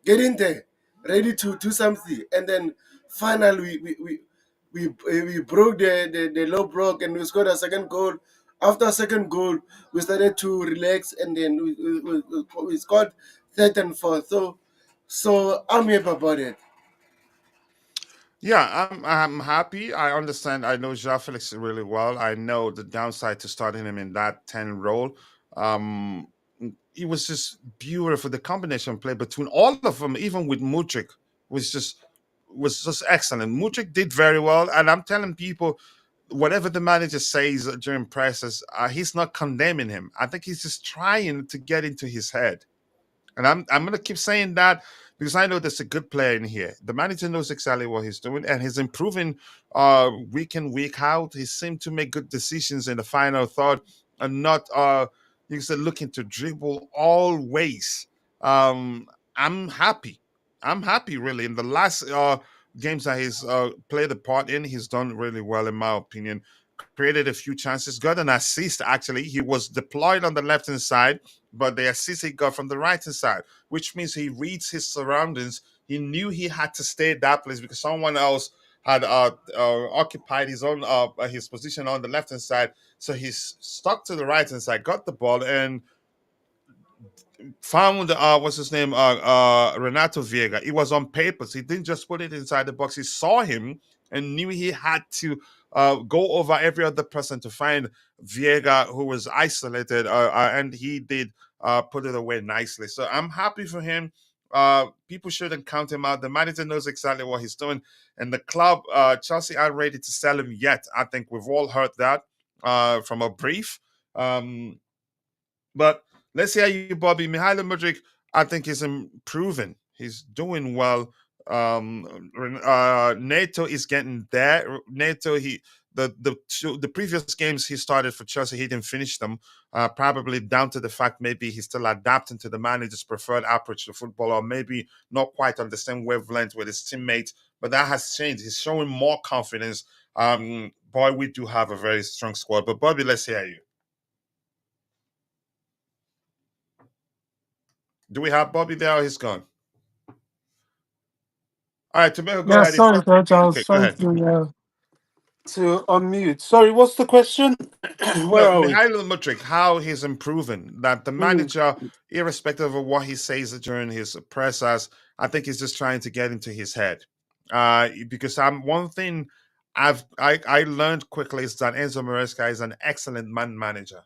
S4: getting there, ready to do something. And then finally, we broke the low block, and we scored a second goal. After a second goal, we started to relax, and then we scored third and fourth. So I'm happy about it.
S2: Yeah, I'm happy. I understand. I know Joao Felix really well. I know the downside to starting him in that 10 role. Um, it was just beautiful. The combination play between all of them, even with Mudryk, was just was just excellent. Mudryk did very well, and I'm telling people, whatever the manager says during presses, he's not condemning him. I think he's just trying to get into his head. And I'm gonna keep saying that because I know there's a good player in here. The manager knows exactly what he's doing, and he's improving week in, week out. He seemed to make good decisions in the final third, and not you said looking to dribble always. I'm happy. I'm happy really. In the last games that he's played a part in, he's done really well in my opinion. Created a few chances, got an assist actually. He was deployed on the left hand side, but the assist he got from the right hand side, which means he reads his surroundings. He knew he had to stay at that place because someone else had occupied his position on the left hand side. So he's stuck to the right hand side, got the ball, and found what's his name, Renato Veiga. It was on papers. He didn't just put it inside the box. He saw him and knew he had to go over every other person to find Veiga, who was isolated, and he did put it away nicely. So I'm happy for him. People shouldn't count him out. The manager knows exactly what he's doing, and the club, Chelsea, aren't ready to sell him yet. I think we've all heard that from a brief. But let's hear you, Bobby. Mihailo Mudryk, I think, is improving. He's doing well. Neto is getting there. Neto, the previous games he started for Chelsea, he didn't finish them. Probably down to the fact maybe he's still adapting to the manager's preferred approach to football, or maybe not quite on the same wavelength with his teammates. But that has changed. He's showing more confidence. Boy, we do have a very strong squad. But Bobby, let's hear you. Do we have Bobby there, or he's gone? All right, Tomato, go
S3: Yeah,
S2: ahead.
S3: sorry, Coach. I
S2: Okay,
S3: was
S2: go
S3: trying
S2: ahead.
S3: to unmute. Sorry, what's the question? Where
S2: No,
S3: are we?
S2: Mihailo Mudryk, how he's improving. That the
S3: Mm,
S2: manager, irrespective of what he says during his pressers, I think he's just trying to get into his head. Because one thing I learned quickly is that Enzo Maresca is an excellent man manager.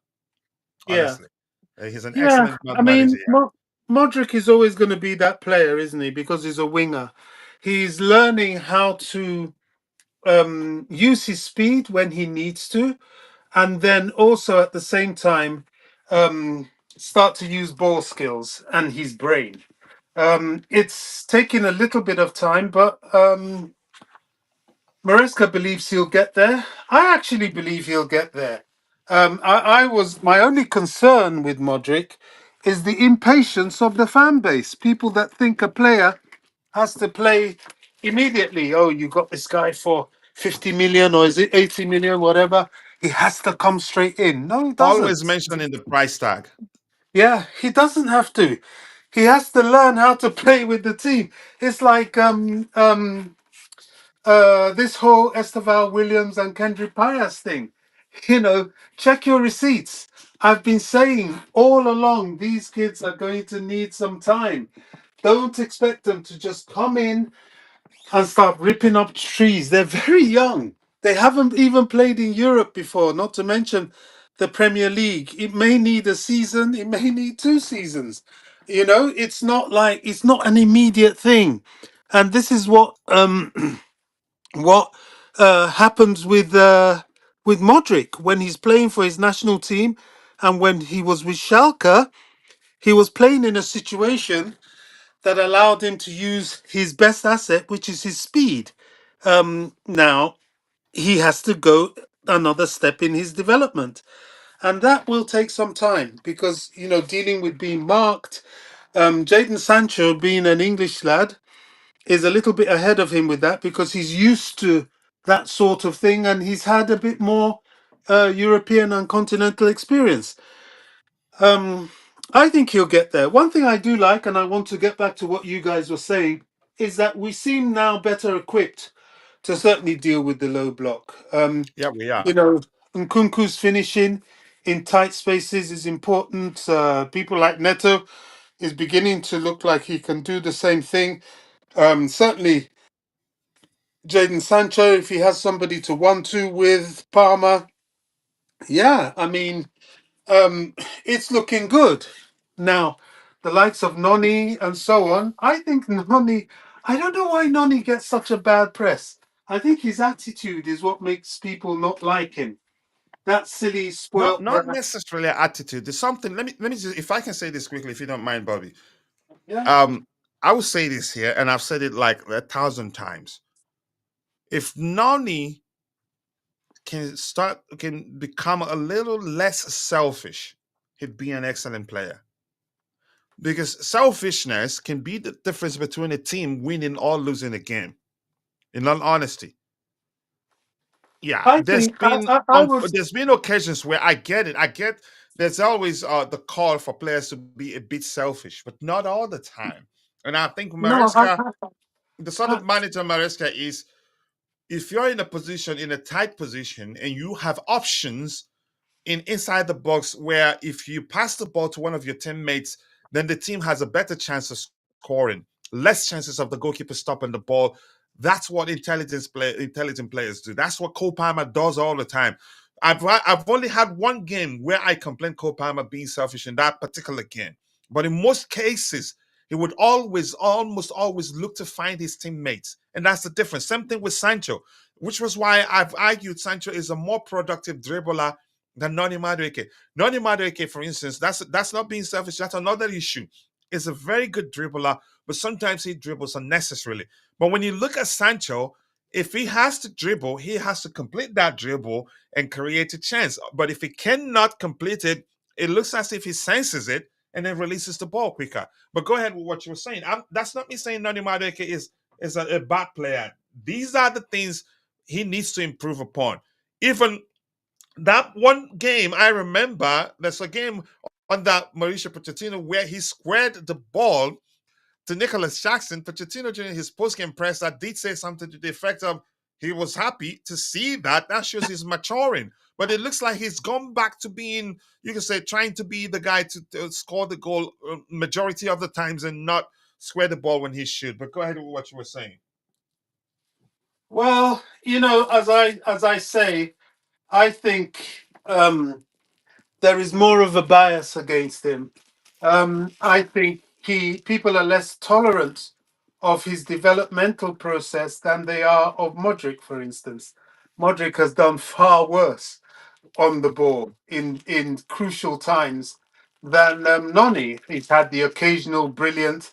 S3: yeah,
S2: Honestly, he's an
S3: yeah.
S2: excellent
S3: I
S2: man manager.
S3: mean, Modric is always going to be that player, isn't he? Because he's a winger. He's learning how to use his speed when he needs to, and then also at the same time start to use ball skills and his brain. It's taking a little bit of time, but Maresca believes he'll get there. I actually believe he'll get there. I was my only concern with Modric is the impatience of the fan base. People that think a player has to play immediately. Oh, you got this guy for 50 million, or is it 80 million, whatever. He has to come straight in. No, he
S2: Always
S3: doesn't.
S2: mentioning the price tag.
S3: Yeah, he doesn't have to. He has to learn how to play with the team. It's like this whole Esteval Williams and Kendrick Pias thing. You know, check your receipts. I've been saying all along these kids are going to need some time. Don't expect them to just come in and start ripping up trees. They're very young. They haven't even played in Europe before, not to mention the Premier League. It may need a season, it may need 2 seasons. You know, it's not like it's not an immediate thing. And this is what happens with Modric when he's playing for his national team, and when he was with Schalke, he was playing in a situation that allowed him to use his best asset, which is his speed. Now he has to go another step in his development, and that will take some time because dealing with being marked. Jadon Sancho, being an English lad, is a little bit ahead of him with that because he's used to that sort of thing and he's had a bit more European and continental experience. I think he'll get there. One thing I do like, and I want to get back to what you guys were saying, is that we seem now better equipped to certainly deal with the low block.
S2: Yeah, we are.
S3: Nkunku's finishing in tight spaces is important. People like Neto is beginning to look like he can do the same thing. Certainly, Jadon Sancho, if he has somebody to 1-2 with Palmer, yeah, I mean, it's looking good. Now, the likes of Noni and so on, I think Noni, I don't know why Noni gets such a bad press. I think his attitude is what makes people not like him. That silly,
S2: Not
S3: spoiled
S2: not
S3: brat.
S2: necessarily attitude. There's something. Let me just, if I can say this quickly, if you don't mind, Bobby.
S3: Yeah.
S2: Um, I will say this here, and I've said it like 1,000 times. If Nani can become a little less selfish, he'd be an excellent player. Because selfishness can be the difference between a team winning or losing a game. In all honesty, yeah,
S3: I think I would.
S2: there's been occasions where I get it. I get there's always the call for players to be a bit selfish, but not all the time. And I think
S3: No,
S2: Maresca, the sort
S3: I,
S2: of manager Maresca is, if you're in a position, in a tight position, and you have options inside the box where if you pass the ball to one of your teammates, then the team has a better chance of scoring, less chances of the goalkeeper stopping the ball. That's what intelligent players do. That's what Cole Palmer does all the time. I've only had one game where I complained Cole Palmer being selfish in that particular game, but in most cases he would almost always look to find his teammates, and that's the difference. Same thing with Sancho, which was why I've argued Sancho is a more productive dribbler than Noni Madueke. Noni Madueke, for instance, that's not being selfish. That's another issue. Is a very good dribbler, but sometimes he dribbles unnecessarily. But when you look at Sancho, if he has to dribble, he has to complete that dribble and create a chance. But if he cannot complete it, it looks as if he senses it and then releases the ball quicker. But go ahead with what you were saying. That's not me saying Nani Madueke is a bad player. These are the things he needs to improve upon. Even that one game, I remember there's a game under Mauricio Pochettino where he squared the ball to Nicholas Jackson. Pochettino during his post-game press that did say something to the effect of he was happy to see that. That shows he's maturing. But it looks like he's gone back to being, you can say, trying to be the guy to score the goal majority of the times and not square the ball when he should. But go ahead with what you were saying.
S3: Well, as I say, I think there is more of a bias against him. I think people are less tolerant of his developmental process than they are of Modric, for instance. Modric has done far worse on the ball in crucial times than Noni. He's had the occasional brilliant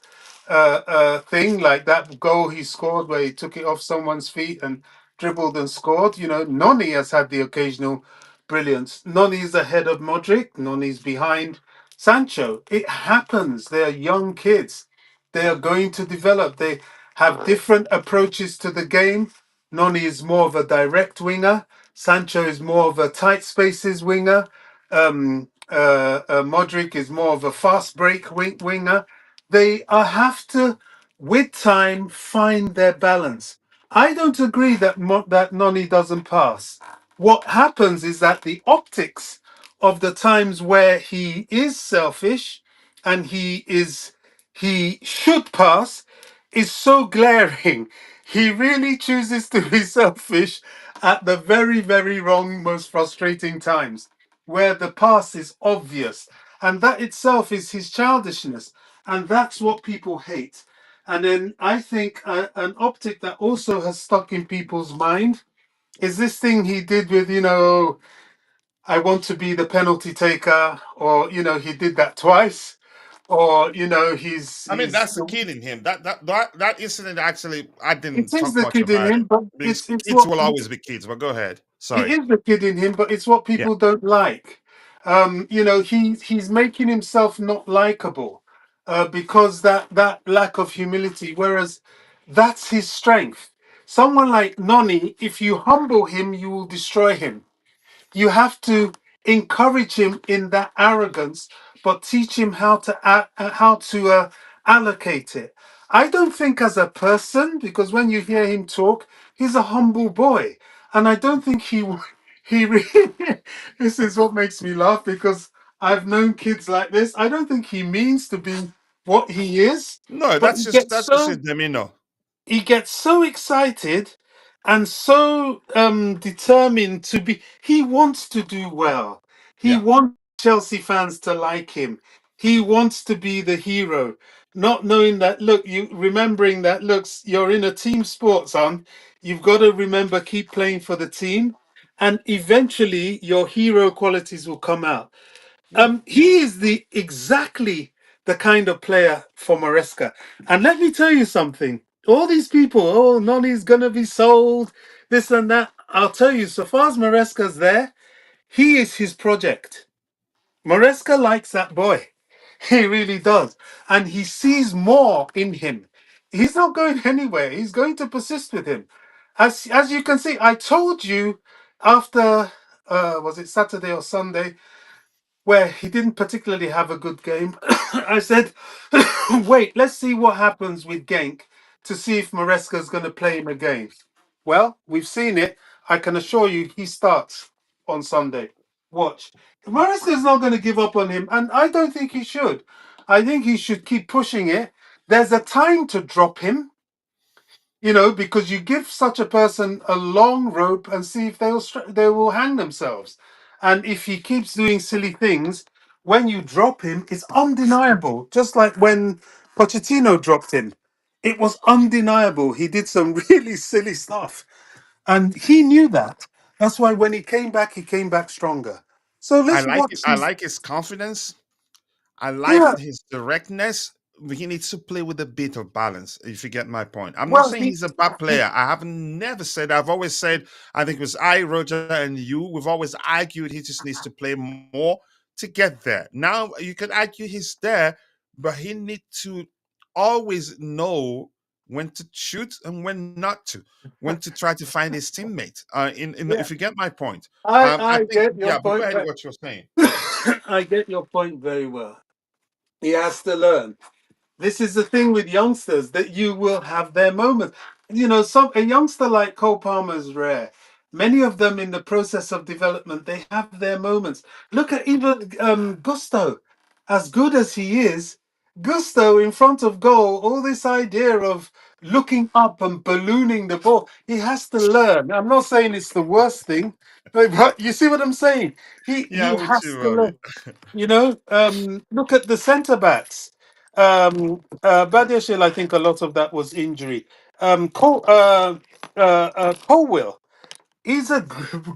S3: thing like that goal he scored where he took it off someone's feet and dribbled and scored. Noni has had the occasional brilliance. Noni's ahead of Modric. Noni's behind Sancho. It happens. They're young kids. They are going to develop. They have different approaches to the game. Noni is more of a direct winger. Sancho is more of a tight spaces winger. Modric is more of a fast break winger. They have to, with time, find their balance. I don't agree that that Noni doesn't pass. What happens is that the optics of the times where he is selfish and he should pass is so glaring. He really chooses to be selfish at the very, very wrong, most frustrating times where the pass is obvious. And that itself is his childishness. And that's what people hate. And then I think an optic that also has stuck in people's mind is this thing he did with, I want to be the penalty taker, or, he did that twice, or,
S2: I mean,
S3: he's
S2: that's the kid in him. That incident actually, I
S3: it
S2: didn't
S3: is
S2: talk
S3: the
S2: much
S3: kid in
S2: about it
S3: him, but
S2: because
S3: it's
S2: kids
S3: what
S2: will always be kids. But go ahead.
S3: it
S2: Sorry.
S3: is the kid in him, but it's what
S2: Yeah.
S3: people don't like. He's making himself not likable because that lack of humility. Whereas that's his strength. Someone like Noni, if you humble him, you will destroy him. You have to encourage him in that arrogance, but teach him how to allocate it. I don't think as a person, because when you hear him talk, he's a humble boy, and I don't think he really. This is what makes me laugh because I've known kids like this. I don't think he means to be what he is,
S2: No,
S3: but
S2: that's just his demeanor.
S3: he gets so excited and so determined to be. He wants to do well. He
S2: Yeah.
S3: wants Chelsea fans to like him. He wants to be the hero, not knowing that, look, you remembering that, looks, you're in a team sport, son. You've got to remember, keep playing for the team, and eventually your hero qualities will come out.
S2: Yeah.
S3: He is the exactly the kind of player for Maresca. And let me tell you something. All these people, oh, Noni's gonna be sold, this and that. I'll tell you, so far as Maresca's there, he is his project. Maresca likes that boy. He really does. And he sees more in him. He's not going anywhere. He's going to persist with him. As you can see, I told you after was it Saturday or Sunday? Where he didn't particularly have a good game. I said, wait, let's see what happens with Genk to see if Maresca's going to play him again. Well, we've seen it. I can assure you he starts on Sunday. Watch. Maresca's not going to give up on him, and I don't think he should. I think he should keep pushing it. There's a time to drop him, because you give such a person a long rope and see if they will hang themselves. And if he keeps doing silly things, when you drop him, it's undeniable. Just like when Pochettino dropped him, it was undeniable. He did some really silly stuff, and he knew that. That's why when he came back stronger. So
S2: I
S3: let's
S2: like it.
S3: watch
S2: I
S3: this.
S2: like his confidence. I like
S3: Yeah,
S2: his directness. he needs to play with a bit of balance, if you get my point. I'm not
S3: Well,
S2: saying he's a bad
S3: he
S2: player. I have never said, I've always said, I think it was I, Roger, and you, we've always argued he just needs to play more to get there. Now you can argue he's there, but he needs to always know when to shoot and when not to, when to try to find his teammate.
S3: yeah,
S2: If you get my point. I
S3: I
S2: think,
S3: get your
S2: yeah, but go
S3: point.
S2: ahead with what you're saying.
S3: I get your point very well. He has to learn. This is the thing with youngsters that you will have their moments. A youngster like Cole Palmer is rare. Many of them in the process of development, they have their moments. Look at even Gusto, as good as he is. Gusto in front of goal, all this idea of looking up and ballooning the ball, he has to learn. I'm not saying it's the worst thing, but you see what I'm saying. He
S2: Yeah, with
S3: has
S2: you,
S3: to learn.
S2: Robbie.
S3: Look at the centre backs. Badiashile, I think a lot of that was injury. Colwill, he's a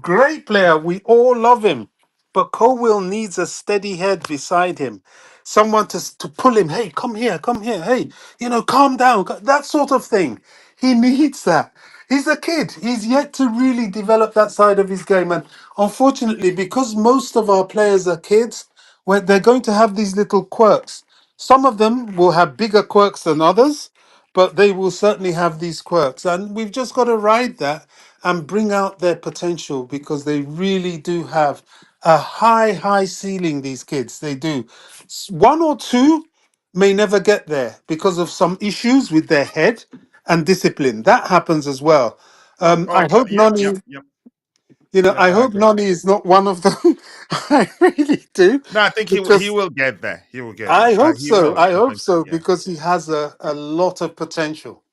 S3: great player. We all love him. But Colwill needs a steady head beside him. Someone to pull him. Hey, come here, come here. Hey, calm down. That sort of thing. He needs that. He's a kid. He's yet to really develop that side of his game. And unfortunately, because most of our players are kids, they're going to have these little quirks. Some of them will have bigger quirks than others, but they will certainly have these quirks. And we've just got to ride that and bring out their potential because they really do have a high, high ceiling, these kids. They do. One or two may never get there because of some issues with their head and discipline. That happens as well. I hope
S2: Yep, yep,
S3: Nani,
S2: yep. Yeah,
S3: I
S2: go ahead,
S3: hope
S2: Vic.
S3: Nani is not one of them. I really do
S2: No, I think he
S3: because
S2: will get there. He will get
S3: I
S2: there.
S3: hope
S2: He
S3: so.
S2: will
S3: I hope
S2: eventually.
S3: so
S2: Yeah,
S3: because he has a lot of potential.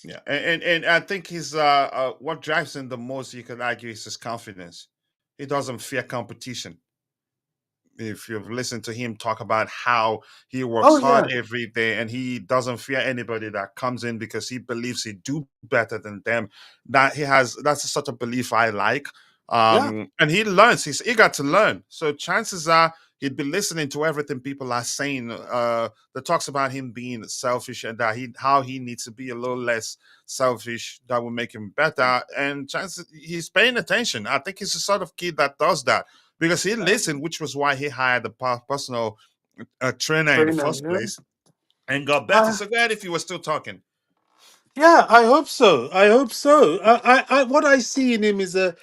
S2: yeah. And I think he's what drives him the most. You could argue is his confidence. He doesn't fear competition. If you've listened to him talk about how he works
S3: Oh
S2: hard
S3: yeah,
S2: every day and he doesn't fear anybody that comes in because he believes he do better than them, that's such a belief I like.
S3: yeah.
S2: And he learns, he's eager to learn, so chances are he'd be listening to everything people are saying, that talks about him being selfish and that how he needs to be a little less selfish, that will make him better, and chances he's paying attention. I think he's the sort of kid that does that because he listened, which was why he hired the personal trainer in the
S3: Trainer.
S2: first place and got better.
S3: Yeah.
S2: So go ahead if you were still talking.
S3: Yeah, I hope so. I hope so. What I see in him is a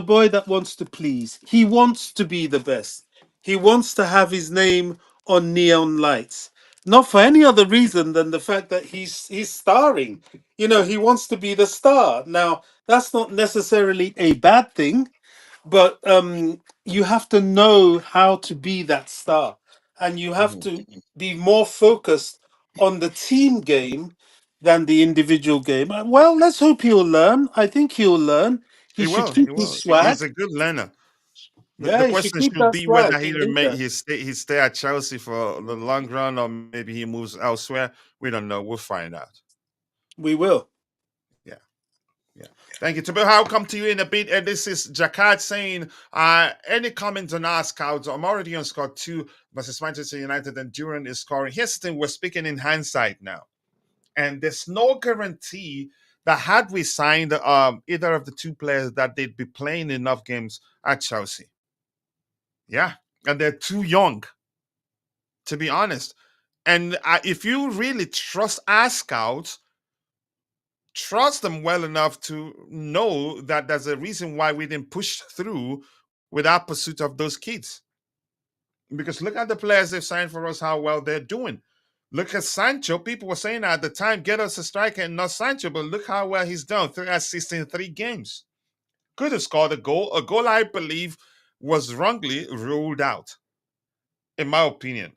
S3: boy that wants to please. He wants to be the best. He wants to have his name on neon lights, not for any other reason than the fact that he's starring. He wants to be the star. Now, that's not necessarily a bad thing, but you have to know how to be that star, and you have
S2: Mhm.
S3: to be more focused on the team game than the individual game. Well, let's hope he'll learn. I think he'll learn. He
S2: He
S3: should
S2: will.
S3: keep
S2: He
S3: his
S2: will. He's
S3: swag.
S2: a good learner. The
S3: Yeah, he should
S2: question
S3: keep
S2: should
S3: that
S2: be
S3: swag.
S2: whether
S3: We need that.
S2: he stay at Chelsea for the long run or maybe he moves elsewhere. We don't know. We'll find out.
S3: We will.
S2: Yeah. Yeah. Thank you. Toby, I'll come to you in a bit. And this is Jakad saying, any comments on our scouts? I'm already on score 2 versus Manchester United and Duran is scoring. Here's the thing, we're speaking in hindsight now. And there's no guarantee that had we signed either of the two players that they'd be playing enough games at Chelsea. Yeah. And they're too young, to be honest. And if you really trust our scouts, trust them well enough to know that there's a reason why we didn't push through with our pursuit of those kids. Because look at the players they've signed for us, how well they're doing. Look at Sancho. People were saying at the time, get us a striker and not Sancho, but look how well he's done. 3 assists in 3 games. Could have scored a goal I believe was wrongly ruled out, in my opinion.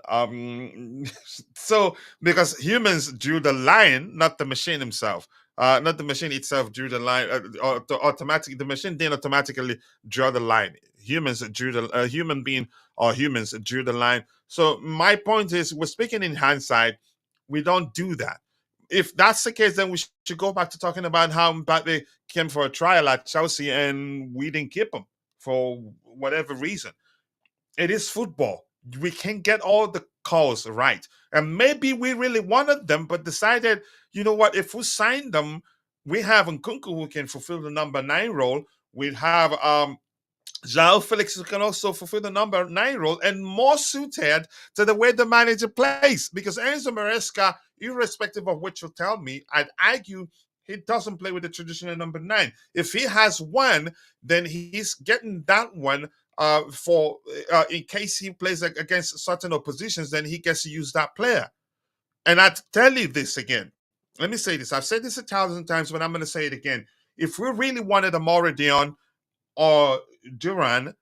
S2: So because humans drew the line, not the machine himself. Not the machine itself drew the line. The machine didn't automatically draw the line. Humans drew the human being or humans drew the line. So my point is, we're speaking in hindsight. We don't do that. If that's the case, then we should go back to talking about how Mbappe came for a trial at Chelsea and we didn't keep him for whatever reason. It is football. We can't get all the calls right. And maybe we really wanted them, but decided, you know what, if we sign them, we have Nkunku who can fulfill the number 9 role. We have João Felix who can also fulfill the number 9 role and more suited to the way the manager plays. Because Enzo Maresca, irrespective of what you tell me, I'd argue he doesn't play with the traditional number 9. If he has one, then he's getting that one for in case he plays against certain oppositions, then he gets to use that player. And I tell you this again. Let me say this. I've said this 1,000 times, but I'm going to say it again. If we really wanted a Moradion or Duran,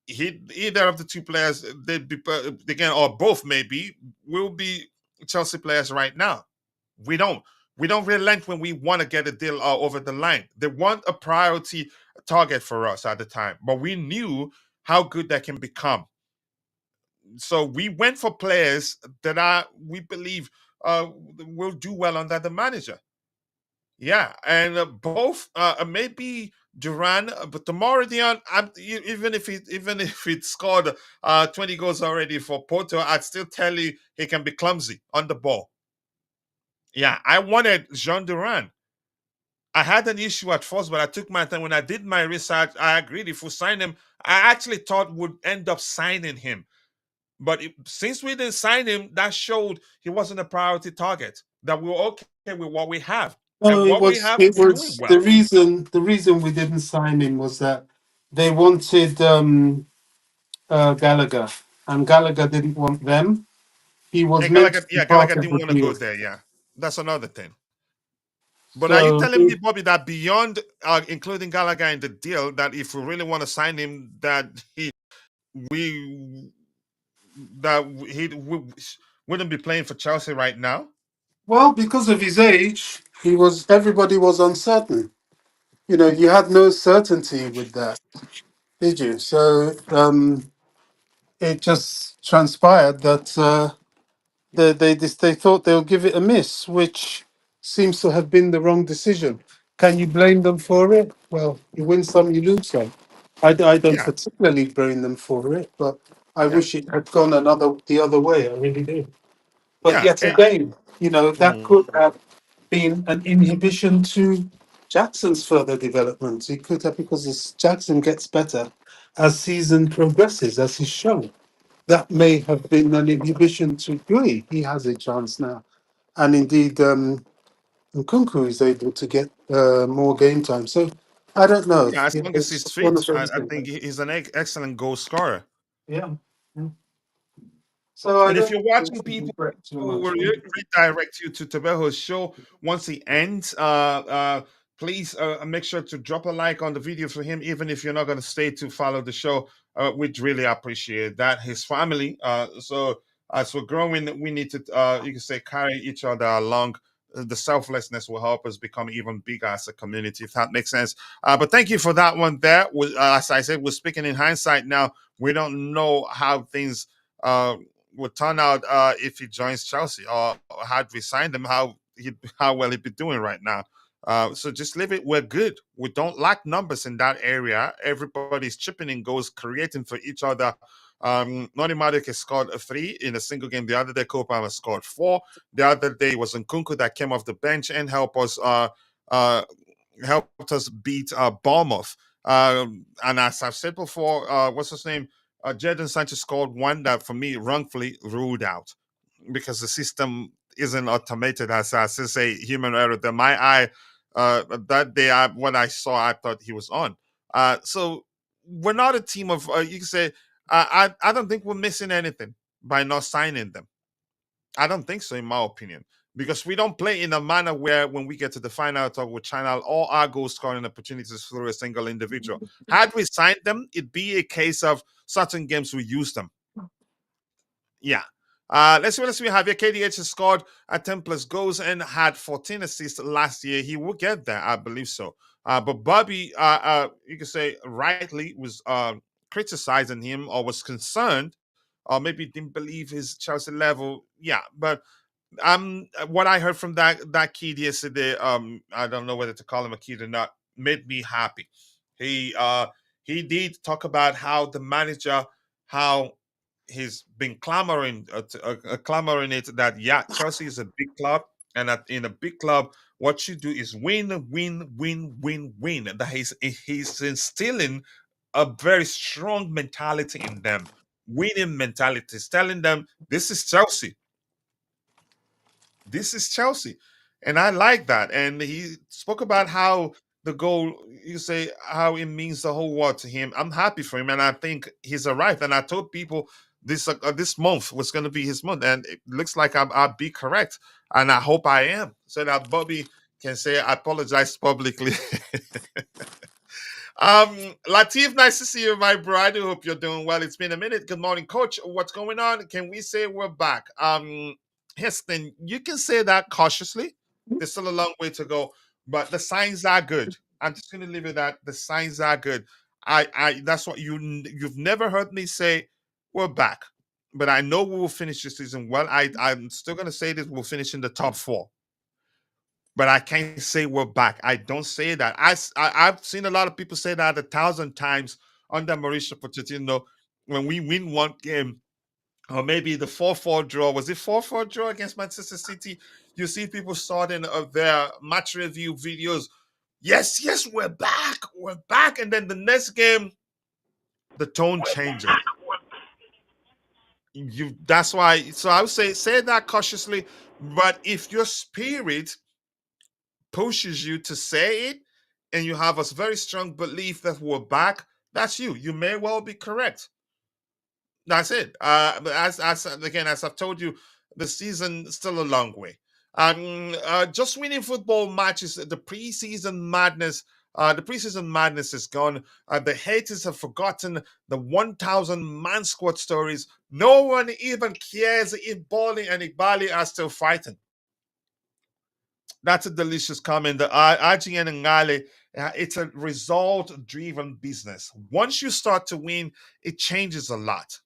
S2: either of the two players, they'd be again, or both maybe, will be Chelsea players right now. We don't. We don't relent when we want to get a deal over the line. They want a priority target for us at the time, but we knew how good that can become. So we went for players that we believe will do well under the manager. Yeah, and both maybe Duran, but the Moradion, even if he scored 20 goals already for Porto, I'd still tell you he can be clumsy on the ball. Yeah, I wanted Jean Duran. I had an issue at first, but I took my time. When I did my research, I agreed if we sign him, I actually thought would end up signing him. But since we didn't sign him, that showed he wasn't a priority target. That we were okay with what we have, and
S3: No,
S2: what we have
S3: it
S2: is doing
S3: was
S2: well.
S3: the reason we didn't sign him was that they wanted Gallagher, and Gallagher didn't want them. He was
S2: And
S3: meant
S2: Gallagher,
S3: to be
S2: yeah,
S3: part
S2: Gallagher
S3: of
S2: didn't
S3: the
S2: want to go
S3: deal.
S2: there. Yeah, that's another thing. But are you
S3: So
S2: telling me, Bobby, that beyond including Gallagher in the deal, that if we really want to sign him, that we he wouldn't be playing for Chelsea right now?
S3: well, because of his age, everybody was uncertain. You know, you had no certainty with that, did you? So it just transpired that they thought they'll give it a miss, which seems to have been the wrong decision. Can you blame them for it? Well, you win some, you lose some. I don't
S2: Yeah,
S3: particularly blame them for it, but I
S2: yeah,
S3: wish it had gone the other way. I really do. But
S2: yeah.
S3: yet again, you know, that
S2: Mhm.
S3: could have been an inhibition to Jackson's further development. It could have, because as Jackson gets better as season progresses, as he's shown, that may have been an inhibition to Gui. He has a chance now. And indeed, Nkunku is able to get more game time. So I don't know.
S2: Yeah, as long as
S3: It's
S2: he's
S3: one
S2: fit,
S3: of those
S2: I
S3: things.
S2: think he's an excellent goal scorer.
S3: Yeah. Yeah. So I
S2: And if
S3: don't
S2: you're
S3: think we
S2: watching
S3: should
S2: people,
S3: regret too
S2: we'll
S3: much.
S2: redirect you to Tebejo's show once he ends. Please make sure to drop a like on the video for him, even if you're not going to stay to follow the show. We'd really appreciate that. His family. So as we're growing, we need to, you can say, carry each other along. The selflessness will help us become even bigger as a community, if that makes sense. But thank you for that one there. As I said, we're speaking in hindsight now. We don't know how things uh, would turn out if he joins Chelsea, or had we signed him, how well he'd be doing right now. So just leave it. We're good. We don't lack numbers in that area. Everybody's chipping in goals, creating for each other. Noni Madueke has scored a 3 in a single game. The other day, Kopama scored 4. The other day was Nkunku that came off the bench and uh, helped us beat Bournemouth. And as I've said before, what's his name? Jadon Sanchez scored one that for me wrongfully ruled out because the system isn't automated as a human error. That my eye that day, when I saw, I thought he was on. So we're not a team of you can say I don't think we're missing anything by not signing them. I don't think so, in my opinion, because we don't play in a manner where when we get to the final talk with China, all our goal scoring opportunities through a single individual. Had we signed them, it'd be a case of certain games we use them. Yeah. Let's see what else we have here. KDH has scored 10 plus goals and had 14 assists last year. He will get there, I believe so. But Bobby, you could say rightly, was criticizing him or was concerned or maybe didn't believe his Chelsea level. Yeah, but what I heard from that kid yesterday, I don't know whether to call him a kid or not, made me happy. He he did talk about how the manager, how he's been clamoring clamoring it that Chelsea is a big club, and that in a big club, what you do is win, win, win, win, win. And that he's instilling a very strong mentality in them, winning mentality. He's telling them this is Chelsea. This is Chelsea. And I like that. And he spoke about how the goal, you say, how it means the whole world to him. I'm happy for him. And I think he's arrived. And I told people this month was going to be his month. And it looks like I'll be correct. And I hope I am. So that Bobby can say, I apologize publicly. Latif, nice to see you, my bride. I hope you're doing well. It's been a minute. Good morning, coach. What's going on? Can we say we're back? Heston, you can say that cautiously. There's still a long way to go, but the signs are good. I'm just gonna leave it at the signs are good. That's what you've never heard me say we're back. But I know we will finish the season well. I'm still gonna say this, we'll finish in the top four, but I can't say we're back. I don't say that. I've seen a lot of people say that 1,000 times under Mauricio Pochettino. When we win one game, or maybe the 4-4 draw. Was it 4-4 draw against Manchester City? You see people starting of their match review videos. Yes, yes, we're back. We're back. And then the next game, the tone changes. That's why. So I would say that cautiously. But if your spirit pushes you to say it, and you have a very strong belief that we're back, that's you. You may well be correct. That's it. But as I've told you, the season is still a long way. Just winning football matches, the preseason madness. The preseason madness is gone. The haters have forgotten the 1,000 man squad stories. No one even cares if Bali and Igbali are still fighting. That's a delicious comment. The IGN and Ngale, it's a result-driven business. Once you start to win, it changes a lot.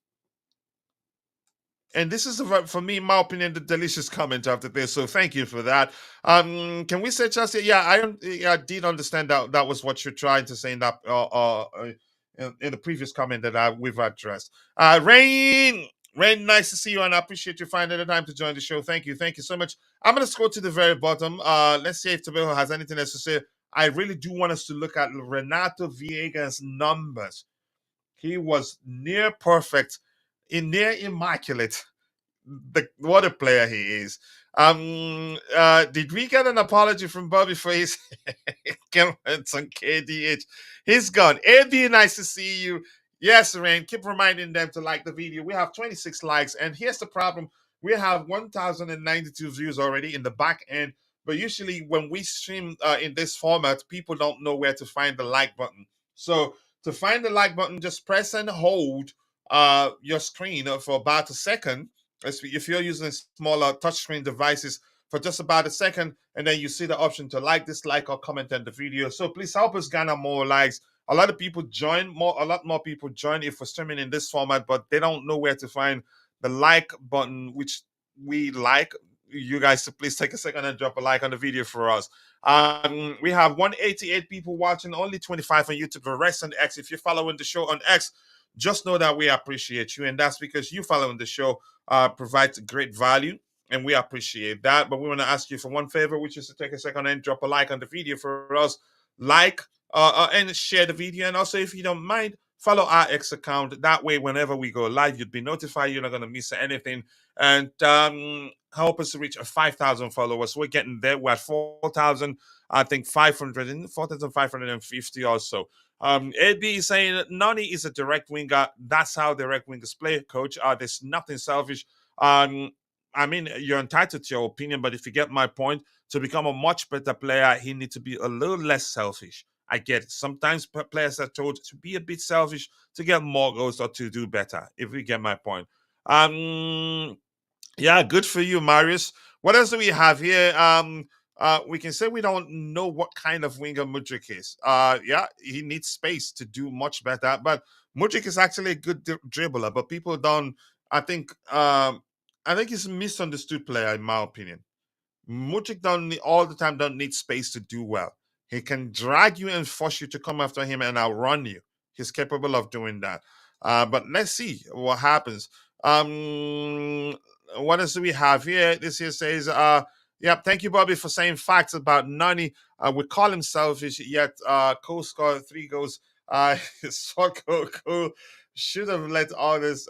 S2: And this is, for me, in my opinion, the delicious comment after this. So thank you for that. Can we say, Chelsea? Yeah, I did understand that was what you're trying to say in that in the previous comment that we've addressed. Rain, nice to see you, and I appreciate you finding the time to join the show. Thank you so much. I'm going to scroll to the very bottom. Let's see if Tabeo has anything else to say. I really do want us to look at Renato Veiga's numbers. He was near perfect, near immaculate. What a player he is. Did we get an apology from Bobby for his comments on KDH? He's gone. AB, nice to see you. Yes, Rain, keep reminding them to like the video. We have 26 likes, and here's the problem. We have 1,092 views already in the back end, but usually when we stream in this format, people don't know where to find the like button. So to find the like button, just press and hold your screen for about a second. If you're using smaller touchscreen devices, for just about a second, and then you see the option to like, dislike, or comment on the video. So please help us garner more likes. A lot of people join, a lot more people join if we're streaming in this format, but they don't know where to find the like button, which we like. You guys to please take a second and drop a like on the video for us. We have 188 people watching, only 25 on YouTube. The rest on X. If you're following the show on X, just know that we appreciate you, and that's because you following the show provides great value, and we appreciate that. But we want to ask you for one favor, which is to take a second and drop a like on the video for us. Like and share the video, and also, if you don't mind, follow our X account. That way, whenever we go live, you'd be notified. You're not going to miss anything. And help us to reach 5,000 followers. We're getting there. We're at 4,000, I think 4,550 or so. AB is saying Nani is a direct winger. That's how direct wingers play, coach. There's nothing selfish. I mean, you're entitled to your opinion, but if you get my point, to become a much better player, he needs to be a little less selfish. I get it. Sometimes players are told to be a bit selfish to get more goals or to do better, if you get my point. Yeah, good for you, Marius. What else do we have here? We can say we don't know what kind of winger Mudryk is. Yeah, he needs space to do much better. But Mudryk is actually a good dribbler, but people don't. I think he's a misunderstood player, in my opinion. Mudryk all the time don't need space to do well. He can drag you and force you to come after him and outrun you. He's capable of doing that. But let's see what happens. What else do we have here? This here says, yeah, thank you, Bobby, for saying facts about Nani. We call him selfish, yet Cole scored 3 goals. Cole should have let others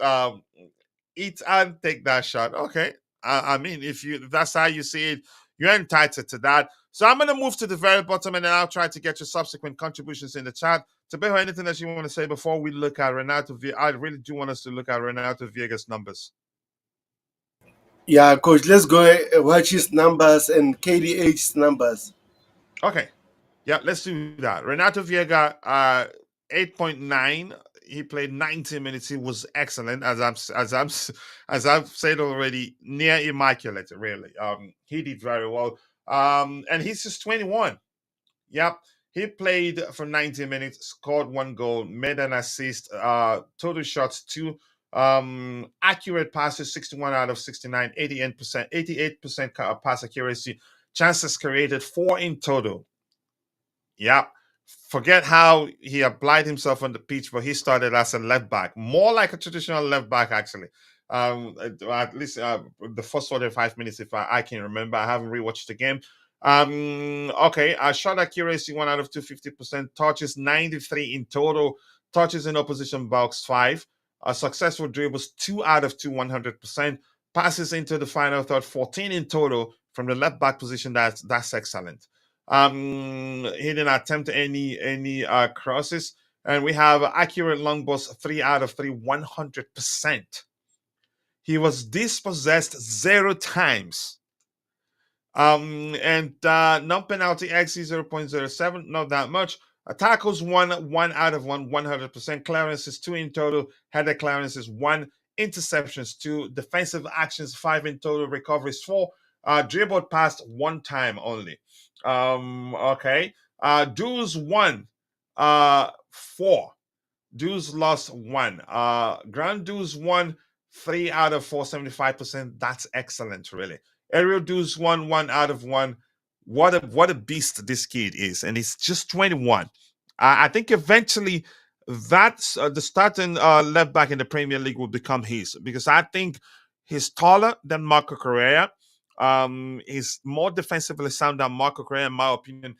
S2: eat and take that shot. Okay. I mean, if that's how you see it, you're entitled to that. So I'm gonna move to the very bottom, and then I'll try to get your subsequent contributions in the chat. Tabeho, anything that you want to say before we look at Renato Vieira? I really do want us to look at Renato Vieira's numbers.
S4: Yeah, coach, let's go watch his numbers and KDH's numbers.
S2: Okay. Yeah, let's do that. Renato Vieira, 8.9. He played 90 minutes. He was excellent, as I've said already, near immaculate. Really, he did very well. And he's just 21. Yep, he played for 90 minutes, scored 1 goal, made an assist. Total shots 2. Accurate passes 61 out of 69, 88%, 88% pass accuracy. Chances created 4 in total. Yep. Forget how he applied himself on the pitch, but he started as a left back, more like a traditional left back, actually. At least the first 45 minutes, if I can remember. I haven't rewatched the game. Okay, shot accuracy 1 out of 250%, touches 93 in total, touches in opposition box 5, successful dribbles 2 out of 2, 100%, passes into the final third 14 in total from the left back position. That's excellent. He didn't attempt any crosses, and we have accurate long balls 3 out of 3, 100%. He was dispossessed 0 times. And non-penalty XG 0.07, not that much. Tackles 1 out of 1, 100%. Clearances 2 in total. Header clearances 1. Interceptions 2. Defensive actions 5 in total. Recoveries 4. Dribbled past 1 time only. Okay. Duels 1. 4. Duels lost 1. Ground duels 1. 3 out of 4, 75%. That's excellent, really. Aerial duels 1 out of 1. What a beast this kid is, and he's just 21. I think eventually that's the starting left back in the Premier League will become his, because I think he's taller than Marco Correa. He's more defensively sound than Marco Correa, in my opinion.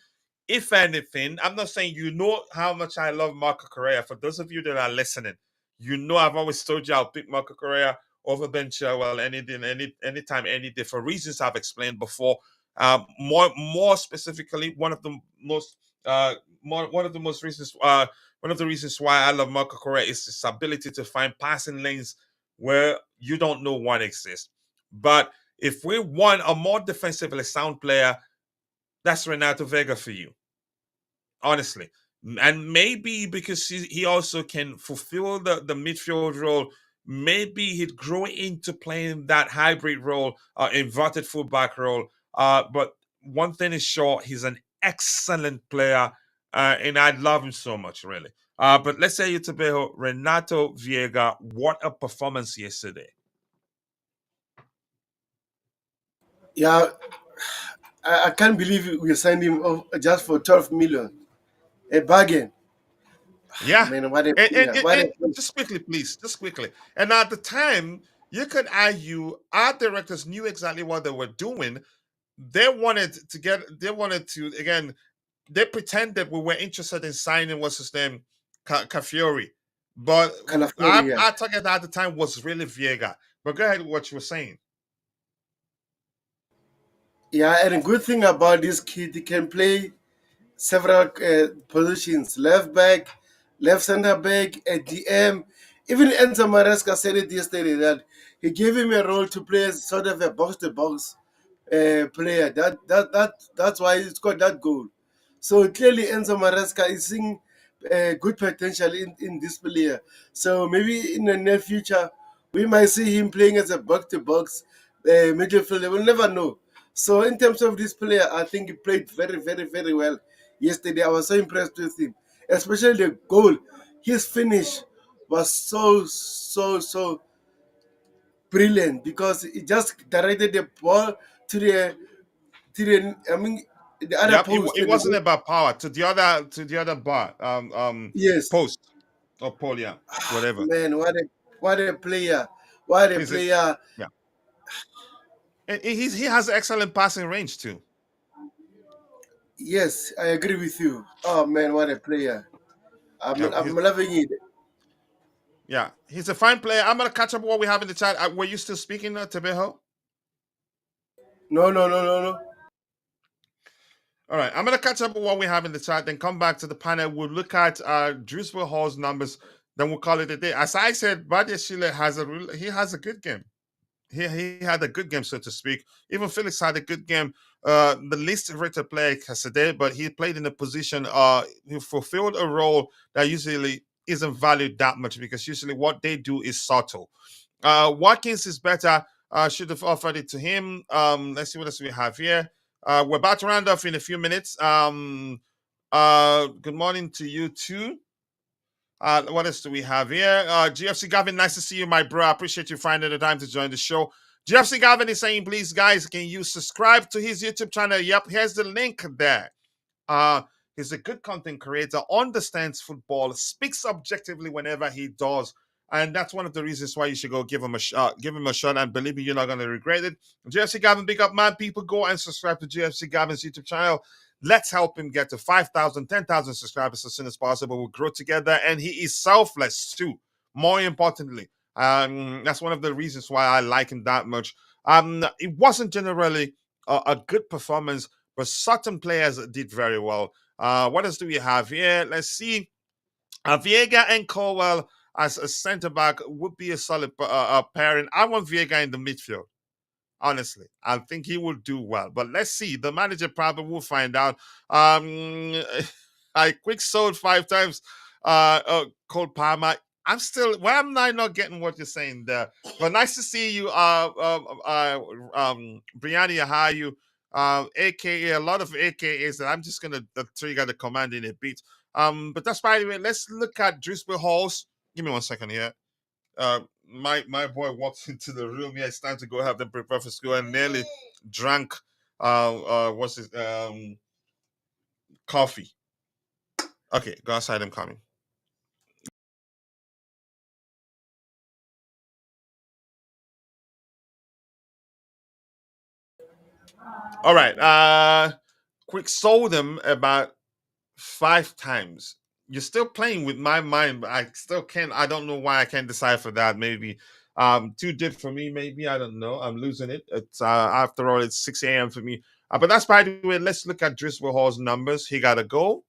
S2: If anything, I'm not saying, you know how much I love Marco Correa. For those of you that are listening, you know I've always told you I'll pick Marco Correa over Ben Chilwell anytime, any day, for reasons I've explained before. More specifically, one of the reasons why I love Marco Correa is his ability to find passing lanes where you don't know one exists. But if we want a more defensively sound player, that's Renato Veiga for you, honestly. And maybe because he also can fulfill the midfield role, maybe he'd grow into playing that hybrid role, inverted fullback role. But one thing is sure, he's an excellent player, and I love him so much, really. But let's say, Tabeho, Renato Veiga, what a performance yesterday.
S4: Yeah, I can't believe we signed him just for 12 million. A bargain.
S2: Yeah.
S4: Man, what a
S2: And just quickly, please, just quickly. And at the time, you could argue our directors knew exactly what they were doing. They wanted to, again, they pretended we were interested in signing, what's his name, Cafiori. But our target at the time was really Veiga. But go ahead with what you were saying.
S4: Yeah, and a good thing about this kid, he can play several positions: left back, left center back, at DM. Even Enzo Maresca said it yesterday that he gave him a role to play as sort of a box-to-box player. That's why he scored that goal. So clearly, Enzo Maresca is seeing good potential in this player. So maybe in the near future, we might see him playing as a box-to-box midfielder. We'll never know. So in terms of this player, I think he played very, very, very well yesterday. I was so impressed with him, especially the goal. His finish was so brilliant, because he just directed the ball to the the other
S2: Yep,
S4: post.
S2: it wasn't about power, to the other bar,
S4: Yes.
S2: post or pole, yeah, whatever.
S4: Man, what a player. What a
S2: He's a
S4: player.
S2: yeah, and he has excellent passing range too.
S4: Yes, I agree with you. Oh man, what a player. I'm,
S2: Yeah,
S4: I'm loving it.
S2: he's a fine player. I'm gonna catch up what we have in the chat. Were you still speaking, Tebeho?
S4: No, no, no, no, no.
S2: All right, I'm gonna catch up with what we have in the chat, then come back to the panel. We'll look at Dewsbury-Hall's numbers, then we'll call it a day. As I said, Badia Shile he has a good game. He had a good game, so to speak. Even Felix had a good game. The least rated player today, but he played in a position. He fulfilled a role that usually isn't valued that much because usually what they do is subtle. Watkins is better. Should have offered it to him. Let's see what else we have here. We're about to round off in a few minutes. Good morning to you too. What else do we have here? GFC Gavin, nice to see you, my bro. I appreciate you finding the time to join the show. GFC Gavin is saying, please, guys, can you subscribe to his YouTube channel? Yep, here's the link there. He's a good content creator, understands football, speaks objectively whenever he does. And that's one of the reasons why you should go give him a shot. Give him a shot, and believe me, you're not going to regret it. GFC Gavin, big up, man. People, go and subscribe to GFC Gavin's YouTube channel. Let's help him get to 5,000, 10,000 subscribers as soon as possible. We'll grow together. And he is selfless, too. More importantly, that's one of the reasons why I like him that much. It wasn't generally a good performance, but certain players did very well. What else do we have here? Let's see. Veiga and Colwell as a centre back would be a solid pairing. I want Veiga in the midfield. Honestly, I think he will do well. But let's see. The manager probably will find out. I quick sold 5 times. Cole Palmer. Why am I not getting what you're saying there? But nice to see you, Brianni Ahayu, aka a lot of AKAs that I'm just gonna trigger the command in a bit. But that's by the way. Let's look at Dewsbury-Hall's. Give me 1 second here. My boy walked into the room. Yeah, it's time to go have them prepare for school and nearly drank what's his coffee. Okay, go outside, I'm coming. All right. Quick sold them about 5 times. You're still playing with my mind, but I still can't. I don't know why I can't decipher that. Maybe too deep for me. Maybe I don't know. I'm losing it. It's after all, it's 6 a.m. for me. But that's by the way. Let's look at Dewsbury-Hall's numbers. He got a goal.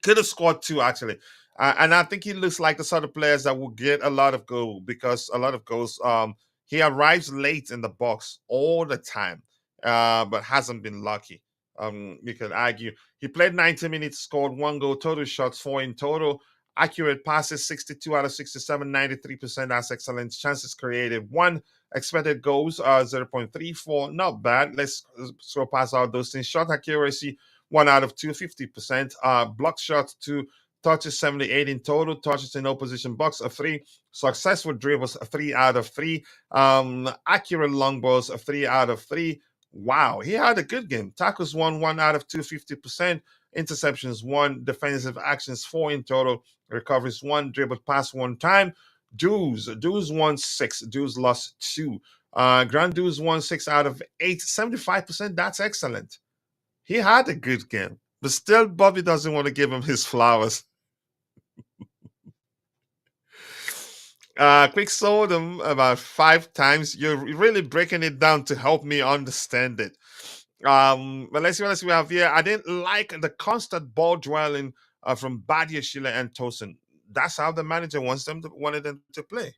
S2: Could have scored 2 actually, and I think he looks like the sort of players that will get a lot of goals because a lot of goals. He arrives late in the box all the time, but hasn't been lucky. You could argue he played 90 minutes, scored 1 goal, total shots 4 in total, accurate passes 62 out of 67, 93%. That's excellent. Chances created 1, expected goals 0.34. Not bad. Let's scroll past all those things. Shot accuracy 1 out of 2, 50%. Block shots 2, touches 78 in total, touches in opposition box a 3, successful dribbles a 3 out of 3, accurate long balls a 3 out of 3. Wow, he had a good game. Tackles 1 out of 2, 50%. Interceptions 1, defensive actions 4 in total, recoveries 1, dribbled pass 1 time. Dues won 6, Dues lost 2. Grand Dues won 6 out of 8, 75%. That's excellent. He had a good game, but still Bobby doesn't want to give him his flowers. Quick sold him about 5 times. You're really breaking it down to help me understand it. But let's see what else we have here. I didn't like the constant ball dwelling from Badia, Sheila, and Tosin. That's how the manager wanted them to play.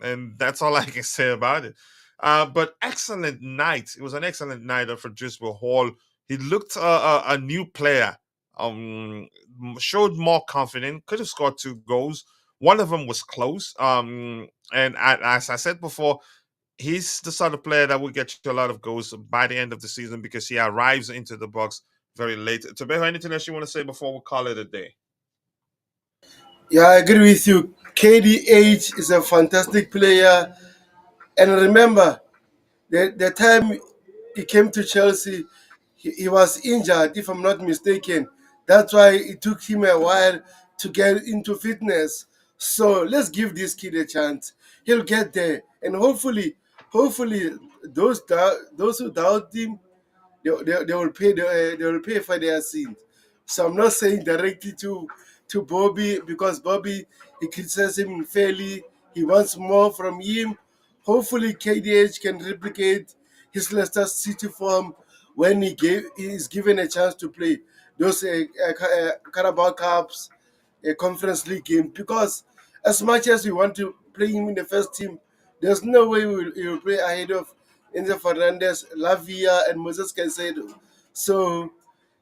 S2: And that's all I can say about it. But excellent night. It was an excellent night for Dewsbury-Hall. He looked a new player. Showed more confidence. Could have scored 2 goals. One of them was close. And as I said before, he's the sort of player that will get you a lot of goals by the end of the season because he arrives into the box very late. Tobeho, anything else you want to say before we call it a day?
S4: Yeah, I agree with you. KDH is a fantastic player. And remember, the time he came to Chelsea, he was injured, if I'm not mistaken. That's why it took him a while to get into fitness. So let's give this kid a chance. He'll get there, and hopefully, those who doubt him, they will pay they will pay for their sins. So I'm not saying directly to Bobby, because Bobby, he criticizes him fairly. He wants more from him. Hopefully KDH can replicate his Leicester City form when he is given a chance to play those Carabao Cups, a Conference League game. Because as much as we want to play him in the first team, there's no way he will play ahead of Enzo Fernandez, Lavia, and Moses Caicedo. So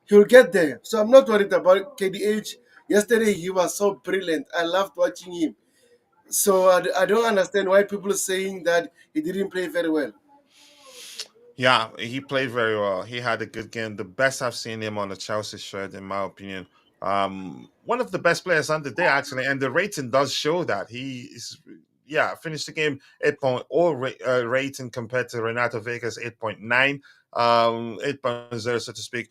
S4: he'll get there. So I'm not worried about KDH. Yesterday he was so brilliant. I loved watching him. So I don't understand why people are saying that he didn't play very well.
S2: Yeah, he played very well. He had a good game. The best I've seen him on a Chelsea shirt, in my opinion. One of the best players on the day, actually, and the rating does show that he is. Yeah, finished the game 8.0 rating compared to Renato Veiga's 8.9, 8.0, so to speak.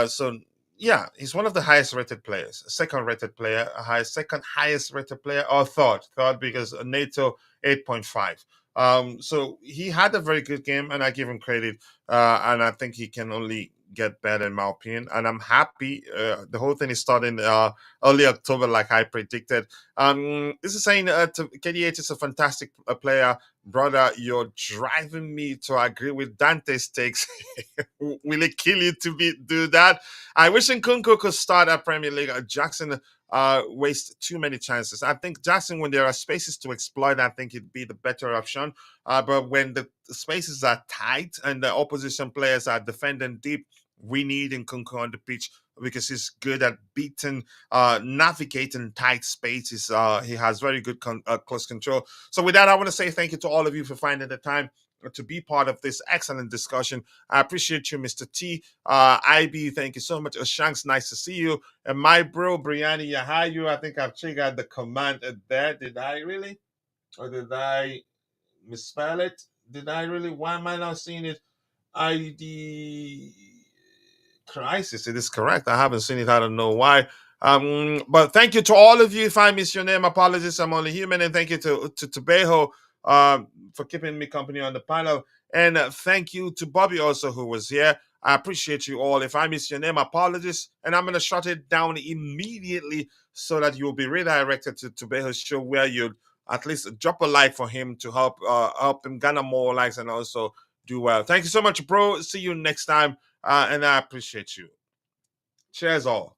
S2: So yeah, he's one of the highest rated players, second rated player, second highest rated player, or third because Neto 8.5. So he had a very good game, and I give him credit. And I think he can only get better, in my opinion. And I'm happy. The whole thing is starting early October, like I predicted. This is saying to KDH is a fantastic player, brother. You're driving me to agree with Dante's takes. Will it kill you to do that? I wish Nkunku could start at Premier League. Jackson waste too many chances. I think Jackson, when there are spaces to exploit, I think it'd be the better option. But when the spaces are tight and the opposition players are defending deep, we need Nkunku on the pitch because he's good at beating, navigating tight spaces. He has very good close control. So with that, I want to say thank you to all of you for finding the time to be part of this excellent discussion. I appreciate you, Mr. T. IB, thank you so much. Shanks, nice to see you. And my bro, Brianni Yahayu, I think I've triggered the command there. Did I really? Or did I misspell it? Did I really? Why am I not seeing it? ID crisis. It is correct. I haven't seen it. I don't know why. But thank you to all of you. If I miss your name, apologies. I'm only human. And thank you to Bejo for keeping me company on the panel. And thank you to Bobby also, who was here. I appreciate you all. If I miss your name, apologies. And I'm going to shut it down immediately so that you'll be redirected to Bejo's show, where you'll at least drop a like for him to help him garner more likes and also do well. Thank you so much, bro. See you next time. And I appreciate you. Cheers all.